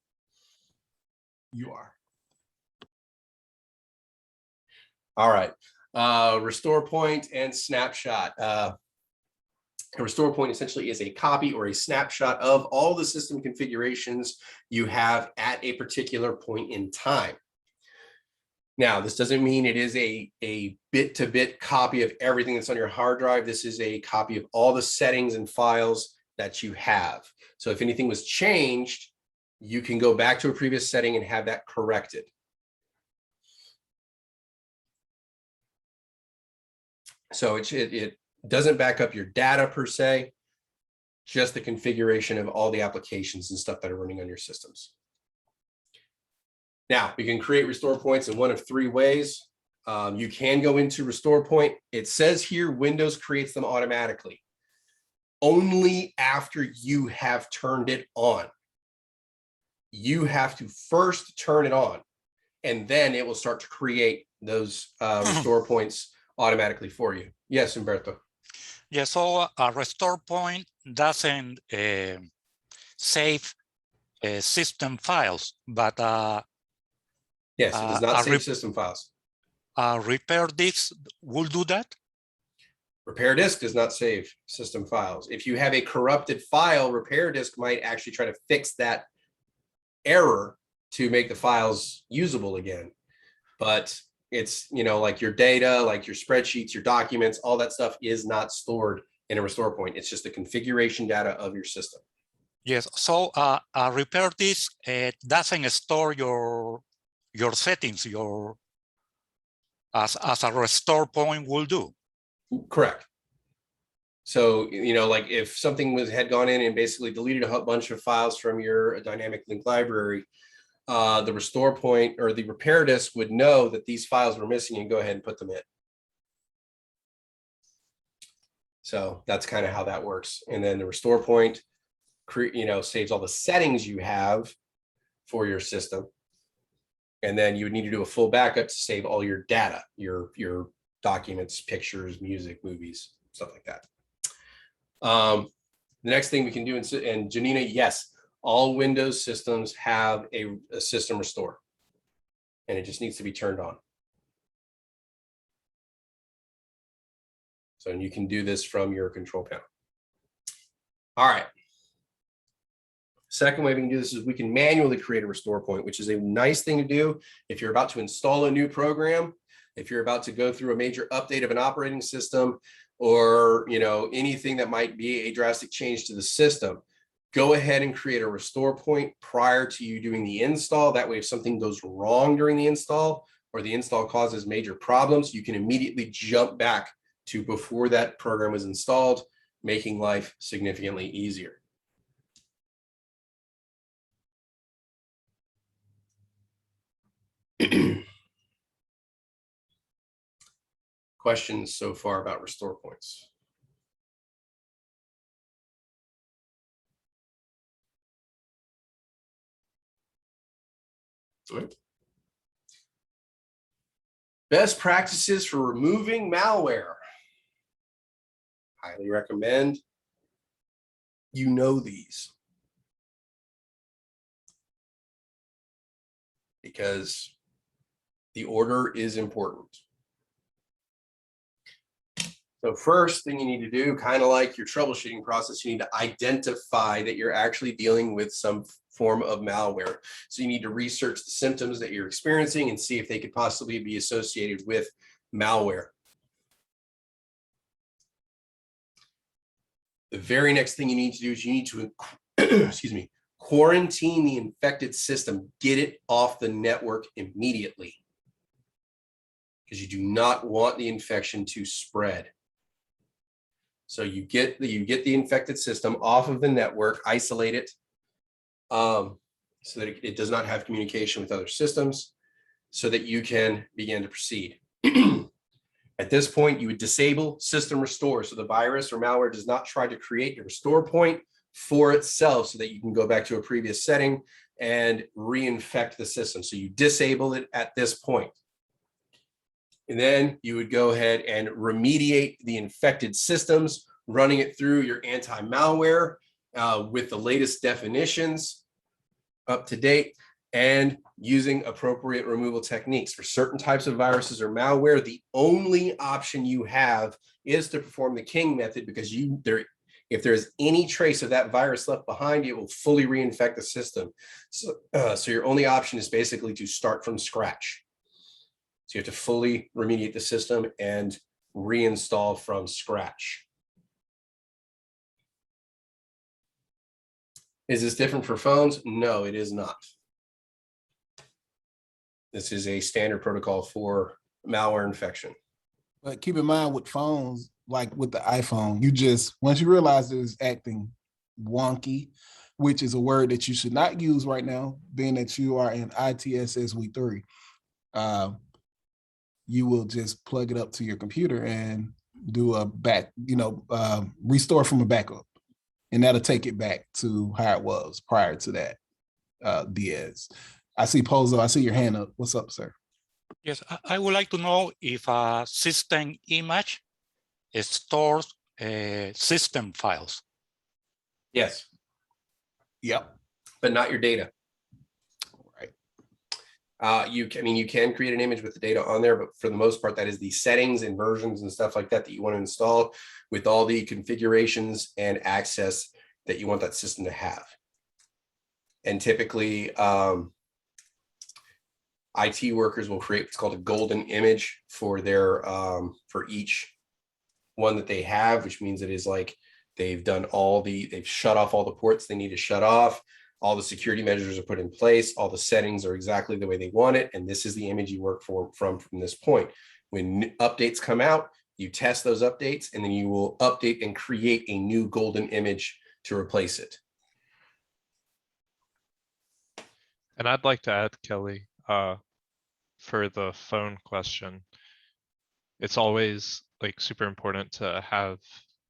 You are. All right. Restore point and snapshot. A restore point essentially is a copy or a snapshot of all the system configurations you have at a particular point in time. Now, this doesn't mean it is a bit-to-bit copy of everything that's on your hard drive. This is a copy of all the settings and files that you have. So if anything was changed, you can go back to a previous setting and have that corrected. So it doesn't back up your data per se, just the configuration of all the applications and stuff that are running on your systems. Now, we can create restore points in one of three ways. You can go into restore point. It says here Windows creates them automatically, only after you have turned it on. You have to first turn it on, and then it will start to create those restore points automatically for you. Yes, Humberto. Yeah, so a restore point doesn't save system files, but yes, it does not save system files. Repair disk will do that? Repair disk does not save system files. If you have a corrupted file, repair disk might actually try to fix that error to make the files usable again. But it's, you know, like your data, like your spreadsheets, your documents, all that stuff is not stored in a restore point. It's just the configuration data of your system. Yes, so a repair disk doesn't store your settings, your as a restore point will do. Correct. So, like if something had gone in and basically deleted a bunch of files from your dynamic link library, the restore point or the repair disk would know that these files were missing and go ahead and put them in. So that's kind of how that works. And then the restore point, saves all the settings you have for your system. And then you would need to do a full backup to save all your data, your documents, pictures, music, movies, stuff like that. The next thing we can do, and Janina, yes, all Windows systems have a system restore, and it just needs to be turned on. So you can do this from your control panel. All right. Second way we can do this is we can manually create a restore point, which is a nice thing to do if you're about to install a new program, if you're about to go through a major update of an operating system, or anything that might be a drastic change to the system. Go ahead and create a restore point prior to you doing the install. That way, if something goes wrong during the install or the install causes major problems, you can immediately jump back to before that program was installed, making life significantly easier. Questions so far about restore points? All right. Best practices for removing malware. Highly recommend you know these, because the order is important. So first thing you need to do, kind of like your troubleshooting process, you need to identify that you're actually dealing with some form of malware. So you need to research the symptoms that you're experiencing and see if they could possibly be associated with malware. The very next thing you need to do is you need to, quarantine the infected system. Get it off the network immediately, because you do not want the infection to spread. So you get the infected system off of the network, isolate it, so that it does not have communication with other systems, so that you can begin to proceed. At this point, you would disable system restore, so the virus or malware does not try to create a restore point for itself, so that you can go back to a previous setting and reinfect the system. So you disable it at this point. And then you would go ahead and remediate the infected systems, running it through your anti-malware with the latest definitions up to date, and using appropriate removal techniques. For certain types of viruses or malware, the only option you have is to perform the King method, because if there's any trace of that virus left behind, it will fully reinfect the system. So your only option is basically to start from scratch. So you have to fully remediate the system and reinstall from scratch. Is this different for phones? No, it is not. This is a standard protocol for malware infection. But keep in mind with phones, like with the iPhone, once you realize that it's acting wonky, which is a word that you should not use right now, being that you are in ITSS week 3, you will just plug it up to your computer and do a restore from a backup. And that'll take it back to how it was prior to that, Diaz. I see Pozo, I see your hand up. What's up, sir? Yes, I would like to know if a system image stores system files. Yes. Yep. But not your data. Right. You can create an image with the data on there, but for the most part, that is the settings and versions and stuff like that you want to install, with all the configurations and access that you want that system to have. And typically, IT workers will create what's called a golden image for their for each one that they have, which means it is like they've shut off all the ports they need to shut off. All the security measures are put in place. All the settings are exactly the way they want it. And this is the image you work from this point. When updates come out, you test those updates, and then you will update and create a new golden image to replace it. And I'd like to add, Kelly, for the phone question, it's always like super important to have,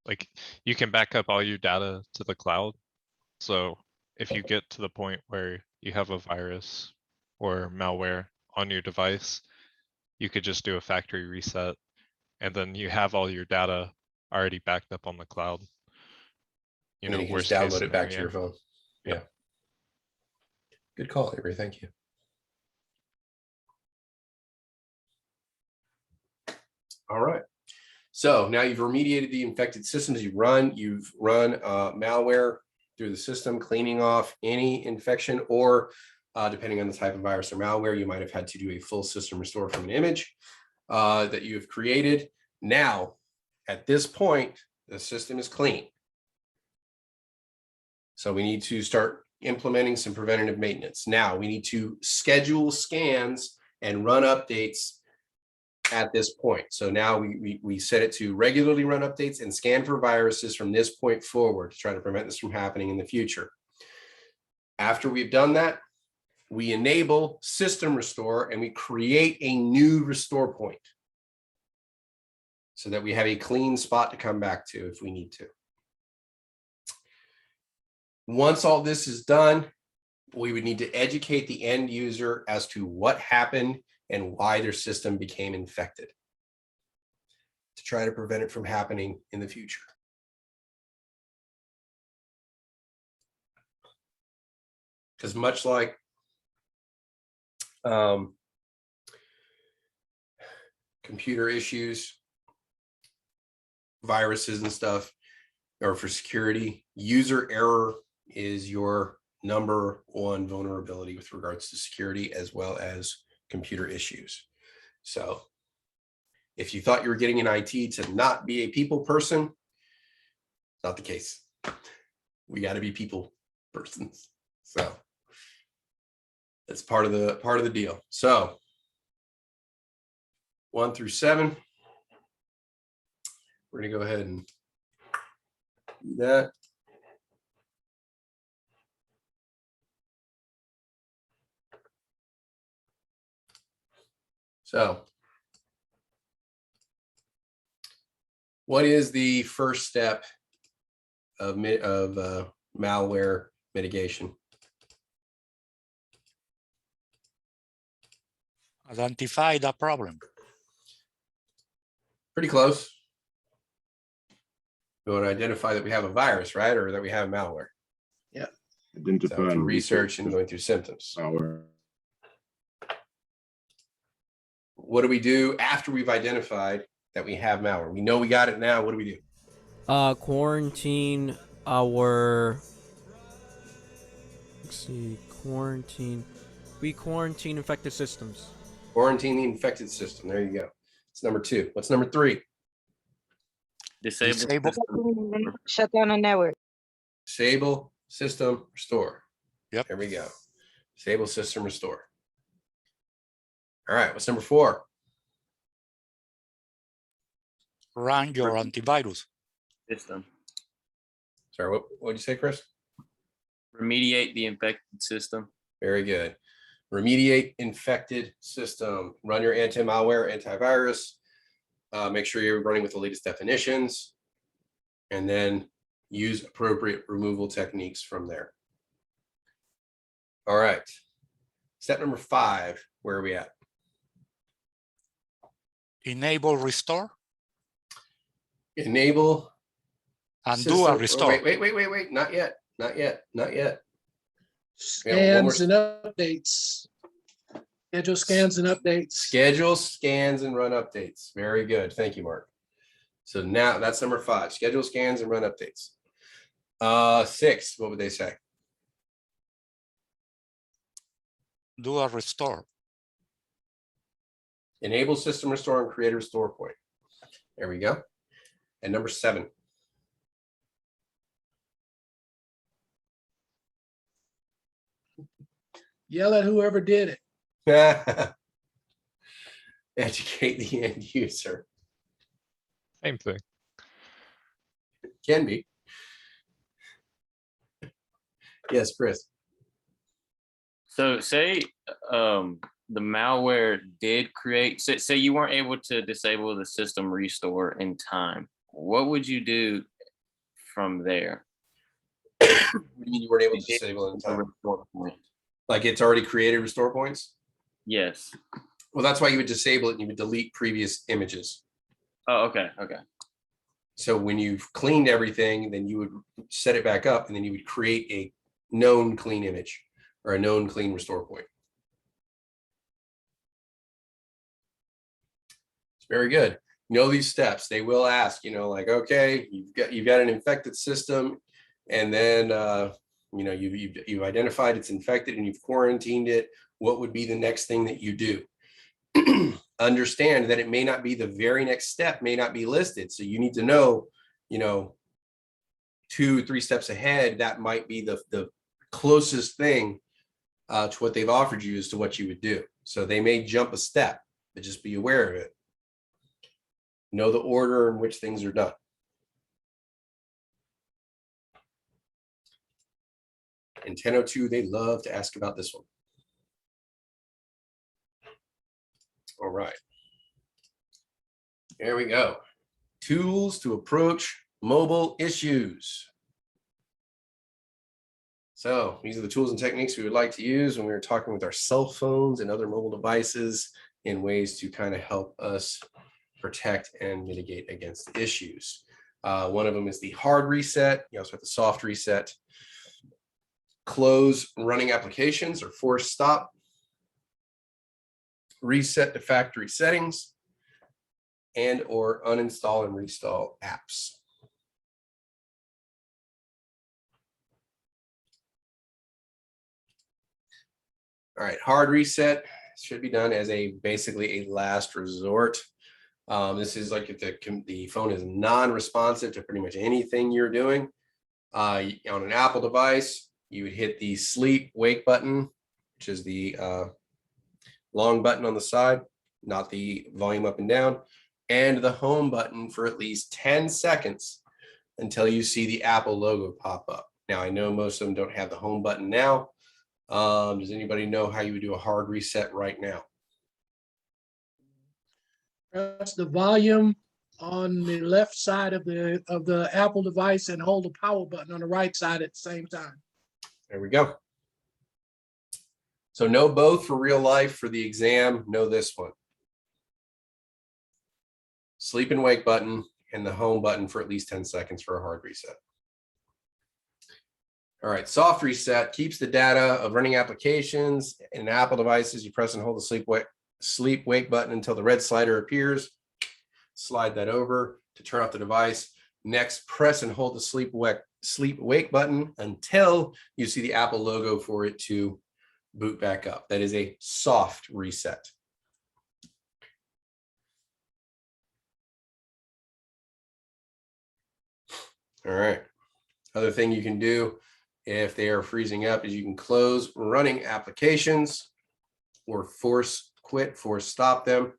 like, you can back up all your data to the cloud. So if you get to the point where you have a virus or malware on your device, you could just do a factory reset, and then you have all your data already backed up on the cloud. You And know, you can worst just case download it back to scenario. your phone. Yeah. Yeah. Good call, Avery. Thank you. All right. So now you've remediated the infected systems you've run malware through the system, cleaning off any infection, or depending on the type of virus or malware, you might have had to do a full system restore from an image that you have created. Now, at this point, the system is clean. So we need to start implementing some preventative maintenance. Now we need to schedule scans and run updates at this point. So now we set it to regularly run updates and scan for viruses from this point forward to try to prevent this from happening in the future. After we've done that, we enable system restore and we create a new restore point so that we have a clean spot to come back to if we need to. Once all this is done, we would need to educate the end user as to what happened and why their system became infected to try to prevent it from happening in the future. Because much like computer issues, viruses and stuff, or for security, user error is your number one vulnerability with regards to security as well as computer issues. So if you thought you were getting an IT to not be a people person, not the case. We got to be people persons. So that's part of the deal. So 1 through 7, we're going to go ahead and do that. So what is the first step of malware mitigation? Identify the problem. Pretty close. We want to identify that we have a virus, right? Or that we have malware. Yeah. So Identify through and research and going through symptoms. malware. What do we do after we've identified that we have malware? We know we got it now. What do we do? Quarantine our. Let's see. We quarantine infected systems. Quarantine the infected system. There you go. It's number 2. What's number 3? Disable. Shut down the network. Disable system restore. Yep. There we go. Disable system restore. All right. What's number 4? Run your antivirus. System. Sorry, what did you say, Chris? Remediate the infected system. Very good. Remediate infected system. Run your anti-malware, antivirus. Make sure you're running with the latest definitions. And then use appropriate removal techniques from there. All right. Step number 5. Where are we at? Enable restore. Enable. And system. do a restore. Wait. Not yet. Scans and updates. Schedule scans and updates. Schedule scans and run updates. Very good. Thank you, Mark. So now that's number 5. Schedule scans and run updates. 6, what would they say? Do a restore. Enable system restore and create a restore point. There we go. And number 7. Yell at whoever did it. educate the end user. Same thing. Can be. Yes, Chris. So say the malware did create, say you weren't able to disable the system restore in time. What would you do from there? What do you mean you weren't able to disable it in time? Like it's already created restore points? Yes. Well, that's why you would disable it and you would delete previous images. Oh, okay. Okay. So when you've cleaned everything, then you would set it back up and then you would create a known clean image or a known clean restore point. It's very good. You know these steps. They will ask, like, okay, you've got an infected system, and then you've identified it's infected and you've quarantined it. What would be the next thing that you do? Understand that it may not be the very next step, may not be listed. So you need to know, 2-3 steps ahead, that might be the closest thing to what they've offered you as to what you would do. So they may jump a step, but just be aware of it. Know the order in which things are done. In 1002, they love to ask about this one. All right. There we go. Tools to approach mobile issues. So these are the tools and techniques we would like to use when we were talking with our cell phones and other mobile devices in ways to kind of help us protect and mitigate against issues. One of them is the hard reset. You also have the soft reset. Close running applications or force stop. Reset to factory settings, and or uninstall and reinstall apps. All right, hard reset should be done as basically a last resort. This is like if the phone is non-responsive to pretty much anything you're doing. On an Apple device, you would hit the sleep wake button, which is the long button on the side, not the volume up and down, and the home button for at least 10 seconds until you see the Apple logo pop up. Now, I know most of them don't have the home button now. Does anybody know how you would do a hard reset right now? Press the volume on the left side of the Apple device and hold the power button on the right side at the same time. There we go. So know both for real life. For the exam, know this one. Sleep and wake button and the home button for at least 10 seconds for a hard reset. All right, soft reset keeps the data of running applications and Apple devices. You press and hold the sleep wake button until the red slider appears. Slide that over to turn off the device. Next, press and hold the sleep wake button until you see the Apple logo for it to boot back up. That is a soft reset. All right. Other thing you can do if they are freezing up is you can close running applications or force stop them.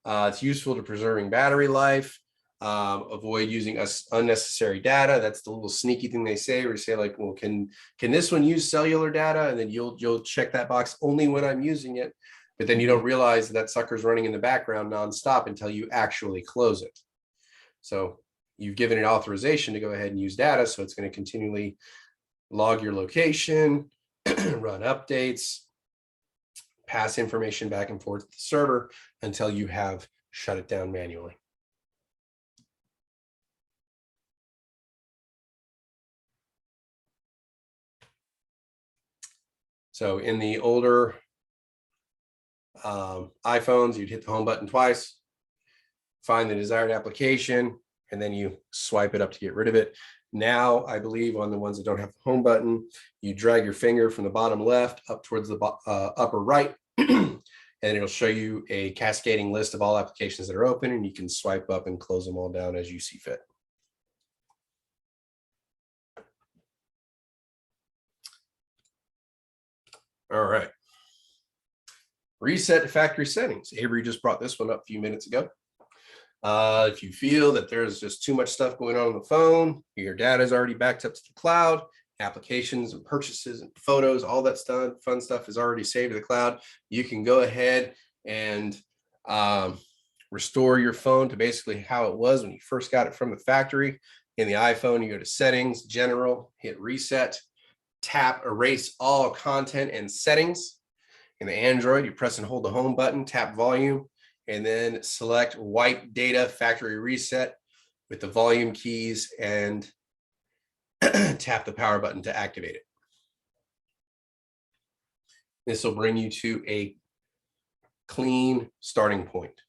It's useful to preserving battery life. Avoid using unnecessary data. That's the little sneaky thing they say, where you say like, well, can this one use cellular data? And then you'll check that box only when I'm using it. But then you don't realize that sucker's running in the background nonstop until you actually close it. So you've given it authorization to go ahead and use data. So it's going to continually log your location, run updates, pass information back and forth to the server until you have shut it down manually. So in the older iPhones, you'd hit the home button twice, find the desired application, and then you swipe it up to get rid of it. Now, I believe on the ones that don't have the home button, you drag your finger from the bottom left up towards the upper right, and it'll show you a cascading list of all applications that are open, and you can swipe up and close them all down as you see fit. All right. Reset to factory settings. Avery just brought this one up a few minutes ago. If you feel that there's just too much stuff going on the phone, your data is already backed up to the cloud, applications and purchases and photos, all that stuff, fun stuff is already saved to the cloud. You can go ahead and restore your phone to basically how it was when you first got it from the factory. In the iPhone, you go to settings, general, hit reset, tap erase all content and settings. In the Android, you press and hold the home button, tap volume, and then select wipe data factory reset with the volume keys and tap the power button to activate it. This will bring you to a clean starting point.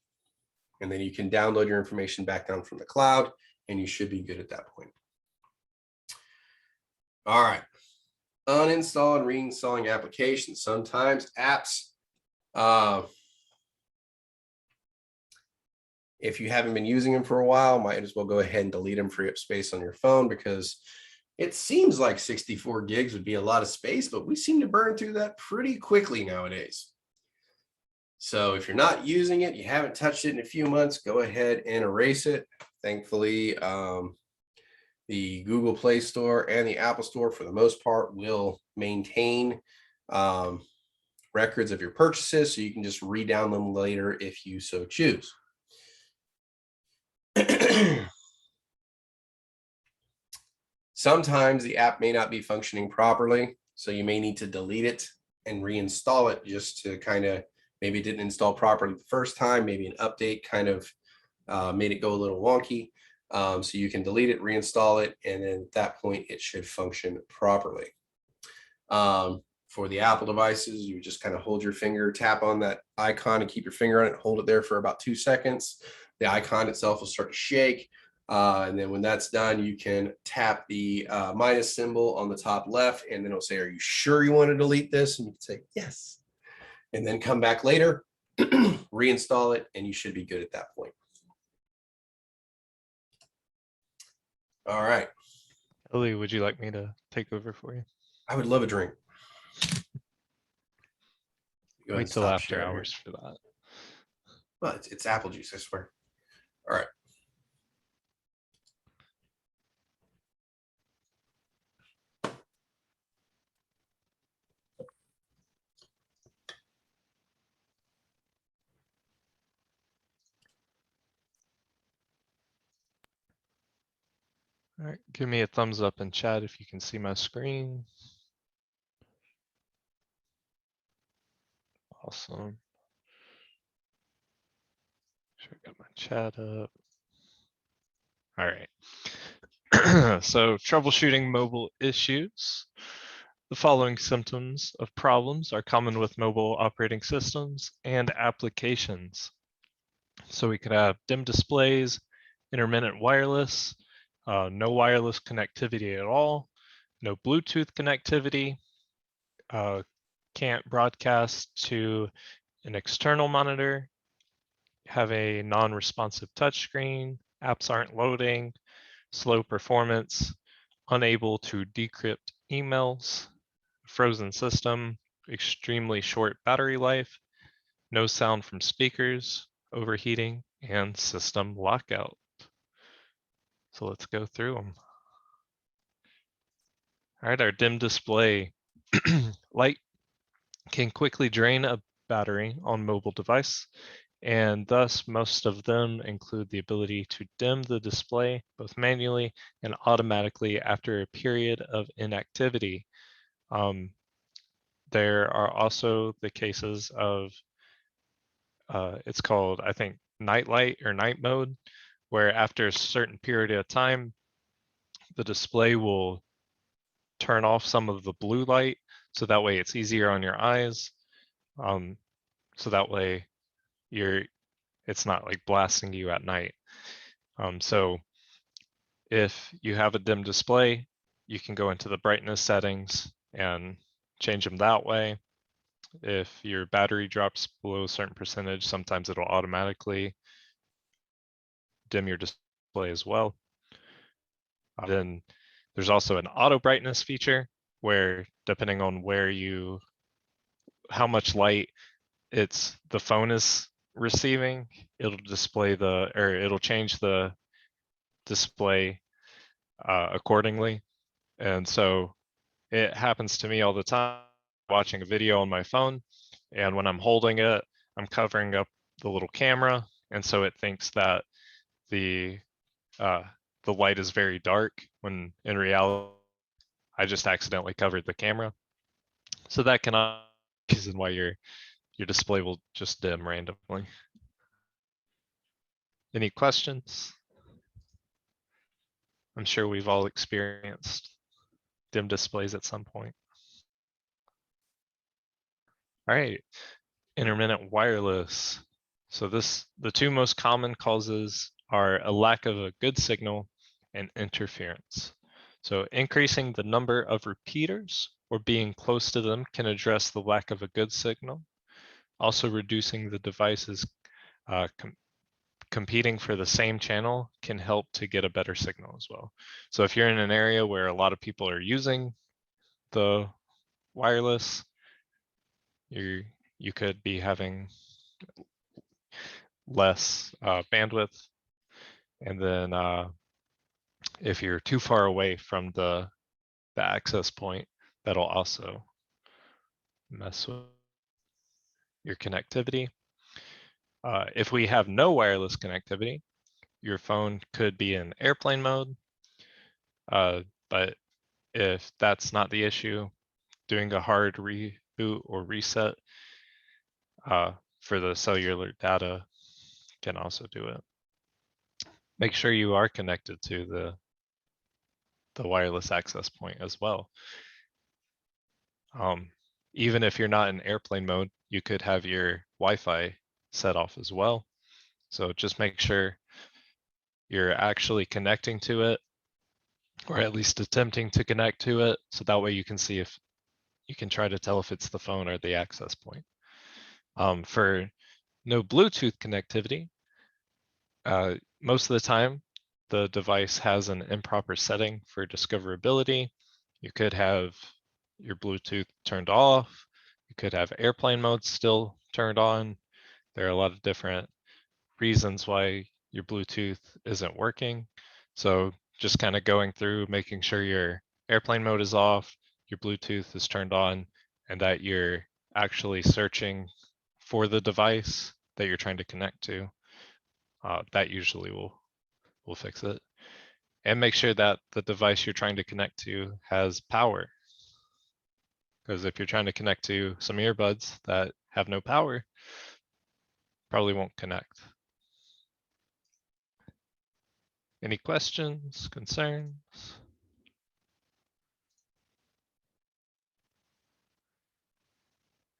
And then you can download your information back down from the cloud and you should be good at that point. All right. Uninstall and reinstalling applications. Sometimes apps, if you haven't been using them for a while, might as well go ahead and delete them, free up space on your phone, because it seems like 64 gigs would be a lot of space, but we seem to burn through that pretty quickly nowadays. So if you're not using it, you haven't touched it in a few months, go ahead and erase it. Thankfully, the Google Play Store and the Apple Store, for the most part, will maintain records of your purchases, so you can just re-download them later if you so choose. Sometimes the app may not be functioning properly, so you may need to delete it and reinstall it, just to kind of, maybe it didn't install properly the first time, maybe an update kind of made it go a little wonky. So you can delete it, reinstall it, and then at that point it should function properly. For the Apple devices, you just kind of hold your finger, tap on that icon and keep your finger on it, hold it there for about 2 seconds. The icon itself will start to shake. And then when that's done, you can tap the minus symbol on the top left, and then it'll say, are you sure you want to delete this? And you can say yes, and then come back later, reinstall it, and you should be good at that point. All right. Ellie, would you like me to take over for you? I would love a drink. Wait till after hours for that. Well, it's apple juice, I swear. All right. All right, give me a thumbs up in chat if you can see my screen. Awesome. Sure, I got my chat up. All right. So troubleshooting mobile issues. The following symptoms of problems are common with mobile operating systems and applications. So we could have dim displays, intermittent wireless, no wireless connectivity at all, no Bluetooth connectivity, can't broadcast to an external monitor, have a non-responsive touchscreen, apps aren't loading, slow performance, unable to decrypt emails, frozen system, extremely short battery life, no sound from speakers, overheating, and system lockout. So let's go through them. All right, our dim display. Light can quickly drain a battery on mobile device, and thus most of them include the ability to dim the display both manually and automatically after a period of inactivity. There are also the cases of, it's called, I think, night light or night mode, where after a certain period of time, the display will turn off some of the blue light, so that way it's easier on your eyes. So that way it's not like blasting you at night. So if you have a dim display, you can go into the brightness settings and change them that way. If your battery drops below a certain percentage, sometimes it'll automatically dim your display as well. Then there's also an auto brightness feature where, depending on how much light it's the phone is receiving, it'll display it'll change the display accordingly. And so it happens to me all the time watching a video on my phone, and when I'm holding it, I'm covering up the little camera, and so it thinks that the light is very dark, when in reality I just accidentally covered the camera. So that can be reason why your display will just dim randomly. Any questions? I'm sure we've all experienced dim displays at some point. All right, intermittent wireless. So the two most common causes are a lack of a good signal and interference. So increasing the number of repeaters or being close to them can address the lack of a good signal. Also, reducing the devices competing for the same channel can help to get a better signal as well. So if you're in an area where a lot of people are using the wireless, you could be having less bandwidth. And then if you're too far away from the access point, that'll also mess with your connectivity. If we have no wireless connectivity, your phone could be in airplane mode. But if that's not the issue, doing a hard reboot or reset for the cellular data can also do it. Make sure you are connected to the wireless access point as well. Even if you're not in airplane mode, you could have your Wi-Fi set off as well. So just make sure you're actually connecting to it, or at least attempting to connect to it. So that way you can see if you can try to tell if it's the phone or the access point. For no Bluetooth connectivity, most of the time, the device has an improper setting for discoverability. You could have your Bluetooth turned off. You could have airplane mode still turned on. There are a lot of different reasons why your Bluetooth isn't working. So just kind of going through, making sure your airplane mode is off, your Bluetooth is turned on, and that you're actually searching for the device that you're trying to connect to. That usually will fix it. And make sure that the device you're trying to connect to has power. Because if you're trying to connect to some earbuds that have no power, probably won't connect. Any questions, concerns?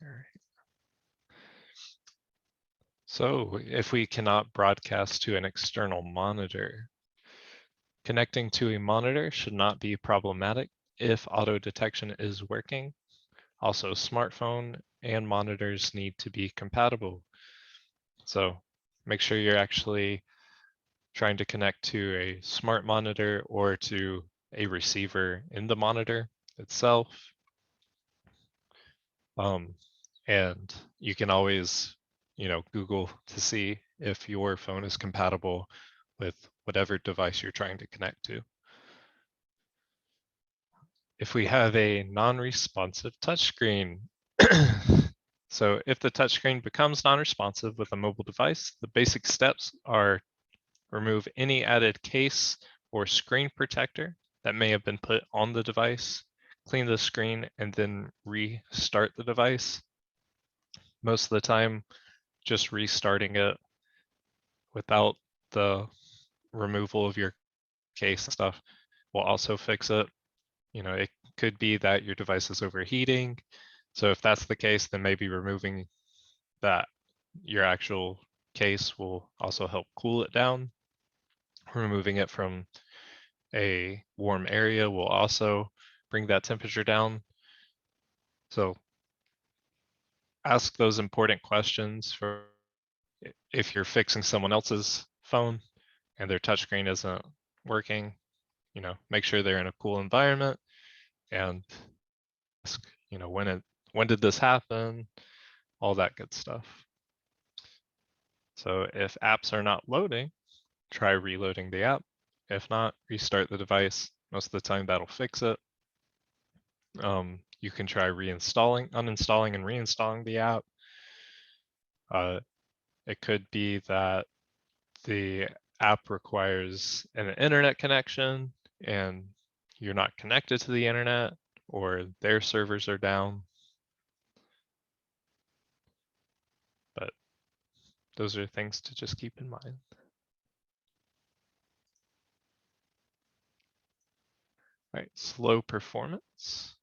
All right. So if we cannot broadcast to an external monitor, connecting to a monitor should not be problematic if auto detection is working. Also, smartphone and monitors need to be compatible. So make sure you're actually trying to connect to a smart monitor or to a receiver in the monitor itself. And you can always, Google to see if your phone is compatible with whatever device you're trying to connect to. If we have a non-responsive touchscreen, so if the touchscreen becomes non-responsive with a mobile device, the basic steps are remove any added case or screen protector that may have been put on the device, clean the screen, and then restart the device. Most of the time, just restarting it without the removal of your case and stuff will also fix it. It could be that your device is overheating. So if that's the case, then maybe removing your actual case will also help cool it down. Removing it from a warm area will also bring that temperature down. So ask those important questions for if you're fixing someone else's phone and their touchscreen isn't working, make sure they're in a cool environment and ask, when did this happen? all that good stuff. So if apps are not loading, try reloading the app. If not, restart the device. Most of the time that'll fix it. You can try uninstalling and reinstalling the app. It could be that the app requires an internet connection and you're not connected to the internet, or their servers are down. But those are things to just keep in mind. All right, slow performance.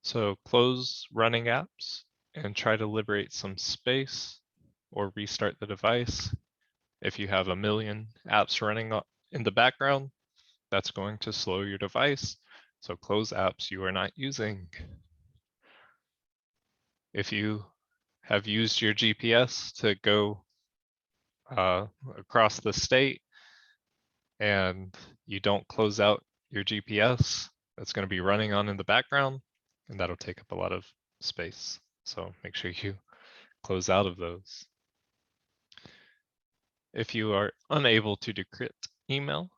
So close running apps and try to liberate some space or restart the device. If you have a million apps running in the background, that's going to slow your device. So close apps you are not using. If you have used your GPS to go across the state and you don't close out your GPS, that's going to be running on in the background, and that'll take up a lot of space. So make sure you close out of those. If you are unable to decrypt email,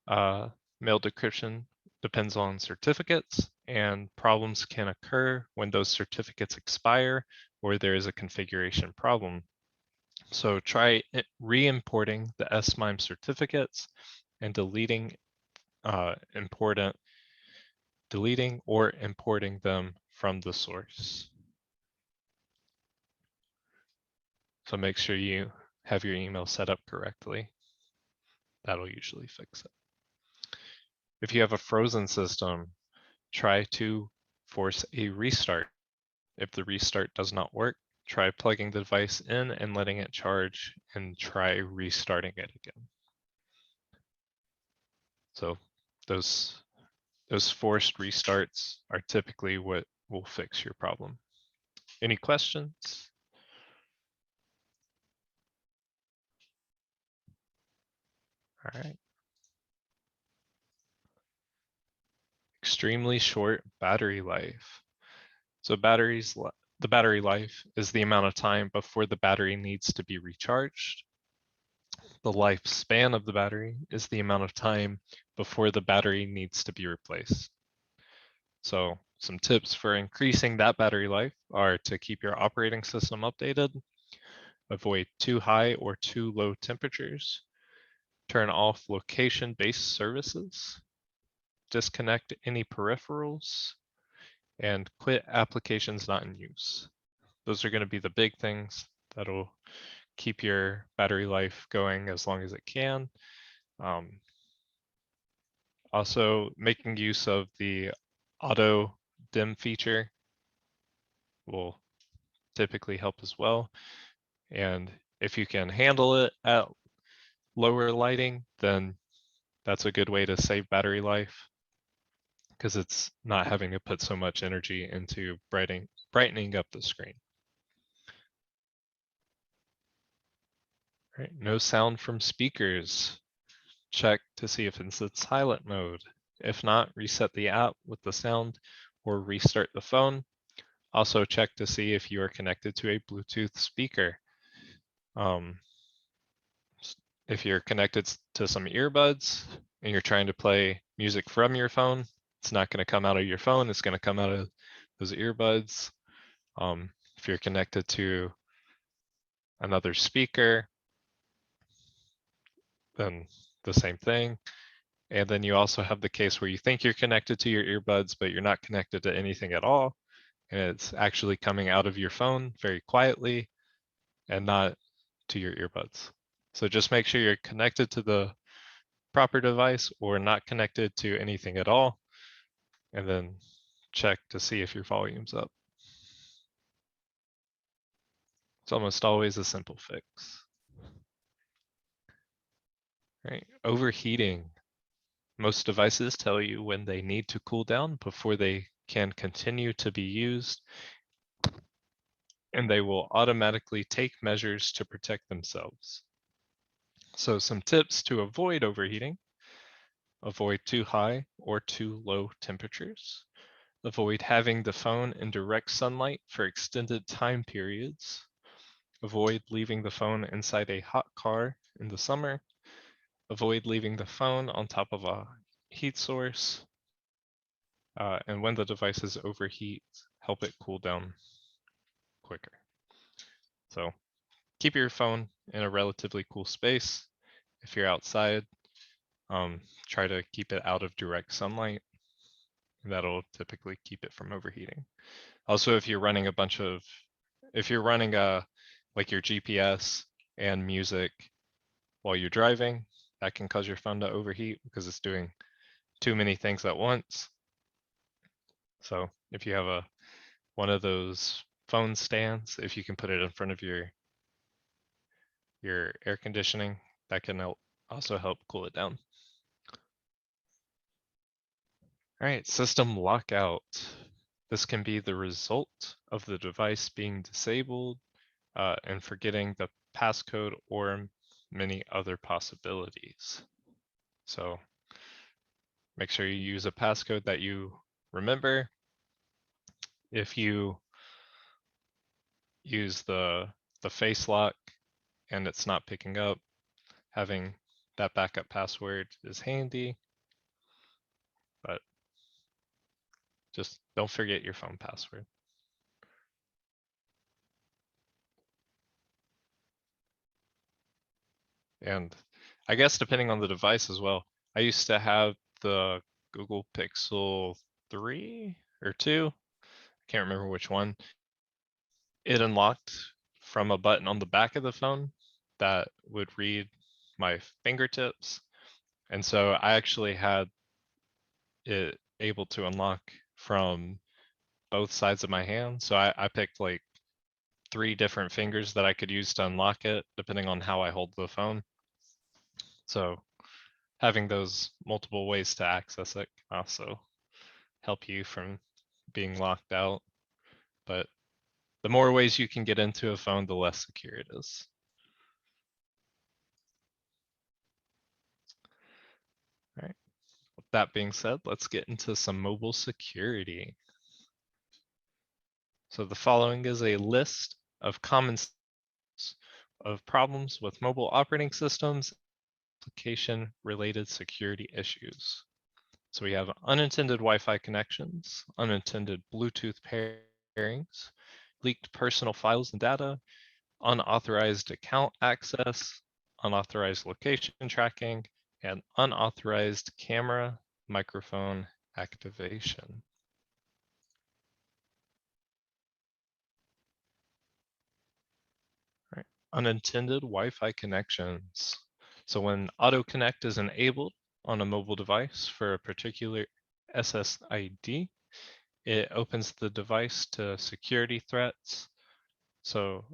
mail decryption depends on certificates, and problems can occur when those certificates expire or there is a configuration problem. So try re-importing the SMIME certificates and deleting or importing them from the source. So make sure you have your email set up correctly. That'll usually fix it. If you have a frozen system, try to force a restart. If the restart does not work, try plugging the device in and letting it charge and try restarting it again. So those forced restarts are typically what will fix your problem. Any questions? All right. Extremely short battery life. So the battery life is the amount of time before the battery needs to be recharged. The lifespan of the battery is the amount of time before the battery needs to be replaced. So some tips for increasing that battery life are to keep your operating system updated, avoid too high or too low temperatures, turn off location-based services, disconnect any peripherals, and quit applications not in use. Those are going to be the big things that'll keep your battery life going as long as it can. Also, making use of the auto dim feature will typically help as well. And if you can handle it at lower lighting, then that's a good way to save battery life, because it's not having to put so much energy into brightening up the screen. Right, no sound from speakers. Check to see if it's in silent mode. If not, reset the app with the sound or restart the phone. Also check to see if you are connected to a Bluetooth speaker. If you're connected to some earbuds and you're trying to play music from your phone, it's not going to come out of your phone, it's going to come out of those earbuds. If you're connected to another speaker, then the same thing. And then you also have the case where you think you're connected to your earbuds, but you're not connected to anything at all. And it's actually coming out of your phone very quietly and not to your earbuds. So just make sure you're connected to the proper device or not connected to anything at all. And then check to see if your volume's up. It's almost always a simple fix. Right, overheating. Most devices tell you when they need to cool down before they can continue to be used, and they will automatically take measures to protect themselves. So some tips to avoid overheating: avoid too high or too low temperatures, Avoid having the phone in direct sunlight for extended time periods. Avoid leaving the phone inside a hot car in the summer. Avoid leaving the phone on top of a heat source. And when the devices overheat, help it cool down quicker. So keep your phone in a relatively cool space. If you're outside, try to keep it out of direct sunlight. That'll typically keep it from overheating. Also, if you're running like your GPS and music while you're driving, that can cause your phone to overheat because it's doing too many things at once. So if you have one of those phone stands, if you can put it in front of your air conditioning, that can also help cool it down. All right, system lockout. This can be the result of the device being disabled and forgetting the passcode or many other possibilities. So make sure you use a passcode that you remember. If you use the face lock and it's not picking up, having that backup password is handy, but just don't forget your phone password. And I guess depending on the device as well, I used to have the Google Pixel 3 or 2, I can't remember which one. It unlocked from a button on the back of the phone that would read my fingertips. And so I actually had it able to unlock from both sides of my hand. So I picked like 3 different fingers that I could use to unlock it, depending on how I hold the phone. So having those multiple ways to access it can also help you from being locked out. But the more ways you can get into a phone, the less secure it is. All right. With that being said, let's get into some mobile security. So the following is a list of common of problems with mobile operating systems, application related security issues. So we have unintended Wi-Fi connections, unintended Bluetooth pairings, leaked personal files and data, unauthorized account access, unauthorized location tracking, and unauthorized camera microphone activation. All right. Unintended Wi-Fi connections. So when Auto Connect is enabled on a mobile device for a particular SSID, it opens the device to security threats. So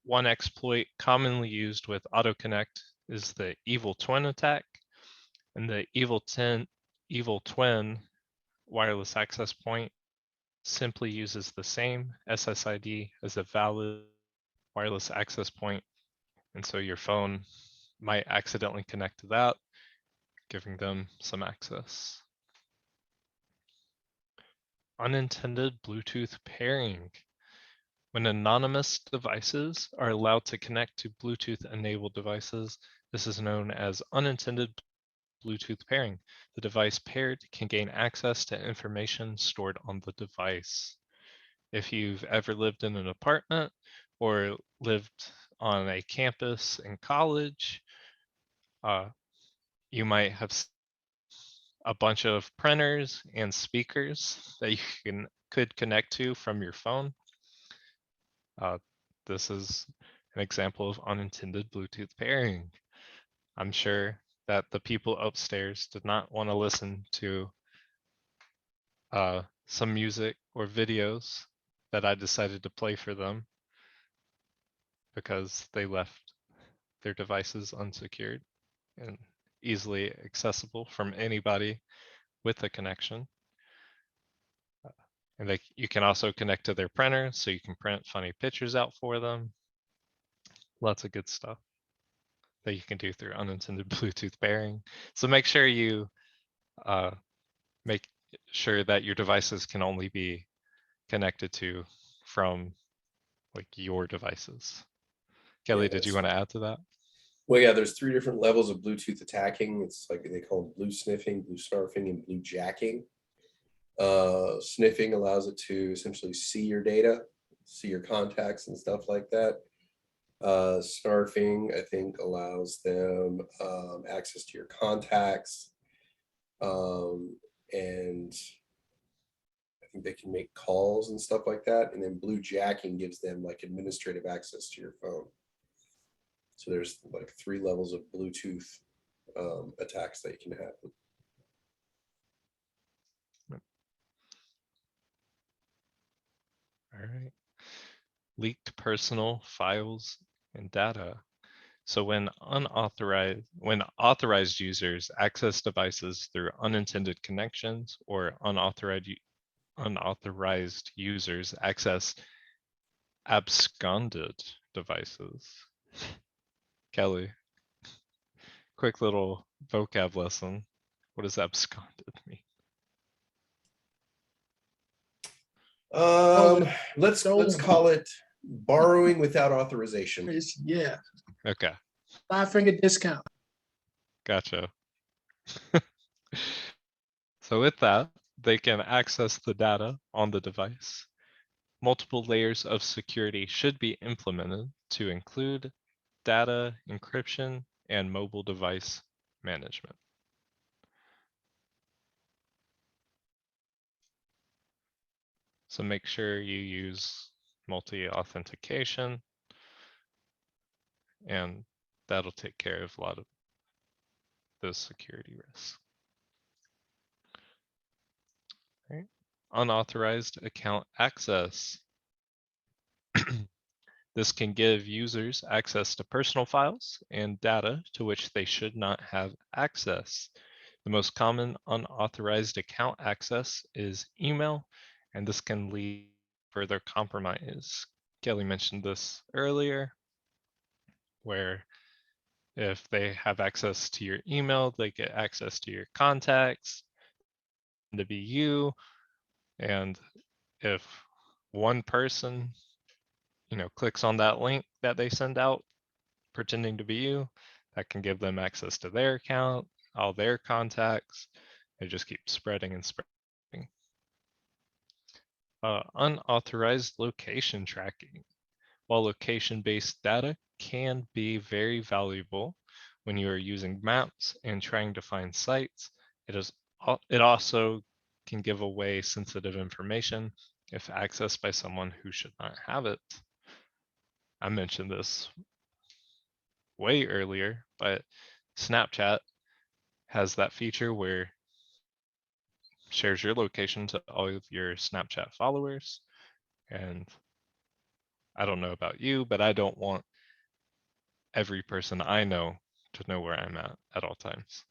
one exploit commonly used with Auto Connect is the Evil Twin attack. And the Evil Twin wireless access point simply uses the same SSID as a valid wireless access point. And so your phone might accidentally connect to that, giving them some access. Unintended Bluetooth pairing. When anonymous devices are allowed to connect to Bluetooth-enabled devices, this is known as unintended Bluetooth pairing. The device paired can gain access to information stored on the device. If you've ever lived in an apartment or lived on a campus in college, you might have a bunch of printers and speakers that you could connect to from your phone. This is an example of unintended Bluetooth pairing. I'm sure that the people upstairs did not want to listen to some music or videos that I decided to play for them because they left their devices unsecured and easily accessible from anybody with a connection. And you can also connect to their printer so you can print funny pictures out for them. Lots of good stuff that you can do through unintended Bluetooth pairing. So make sure you sure that your devices can only be connected to from like your devices. Kelly, did you want to add to that? Well, yeah, there's 3 different levels of Bluetooth attacking. It's like they call it blue sniffing, blue snarfing, and blue jacking. Sniffing allows it to essentially see your data, see your contacts and stuff like that. Snarfing, I think, allows them access to your contacts. And I think they can make calls and stuff like that. And then blue jacking gives them like administrative access to your phone. So there's like 3 levels of Bluetooth attacks that can happen. All right. Leaked personal files and data. So when authorized users access devices through unintended connections, or unauthorized users access absconded devices. Kelly, quick little vocab lesson. What does absconded mean? Let's call it borrowing without authorization. Yeah. Okay. 5-finger discount. Gotcha. So with that, they can access the data on the device. Multiple layers of security should be implemented to include data encryption and mobile device management. So make sure you use multi-authentication, and that'll take care of a lot of those security risks. Right. Unauthorized account access. This can give users access to personal files and data to which they should not have access. The most common unauthorized account access is email, and this can lead to further compromise. Kelly mentioned this earlier, where if they have access to your email, they get access to your contacts, to be you. And if one person, clicks on that link that they send out, pretending to be you, that can give them access to their account, all their contacts. They just keep spreading and spreading. Unauthorized location tracking. While location-based data can be very valuable when you are using maps and trying to find sites, it also can give away sensitive information if accessed by someone who should not have it. I mentioned this way earlier, but Snapchat has that feature where it shares your location to all of your Snapchat followers. And I don't know about you, but I don't want every person I know to know where I'm at all times.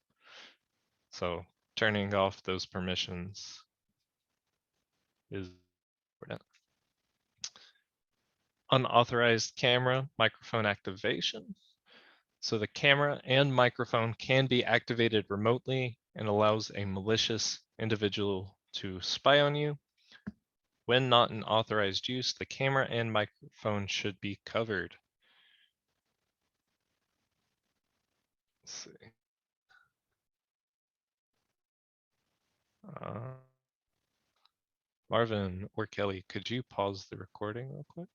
So turning off those permissions is important. Unauthorized camera microphone activation. So the camera and microphone can be activated remotely and allows a malicious individual to spy on you. When not in authorized use, the camera and microphone should be covered. Let's see. Marvin or Kelly, could you pause the recording real quick?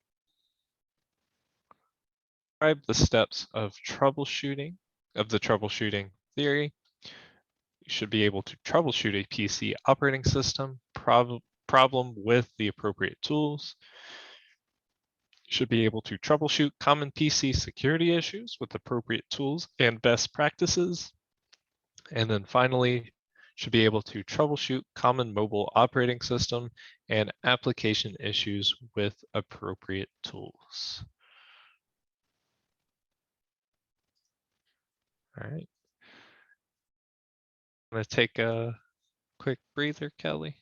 Describe the steps of troubleshooting, of the troubleshooting theory. You should be able to troubleshoot a PC operating system problem with the appropriate tools. You should be able to troubleshoot common PC security issues with appropriate tools and best practices. And then finally, should be able to troubleshoot common mobile operating system and application issues with appropriate tools. All right. I'm going to take a quick breather, Kelly.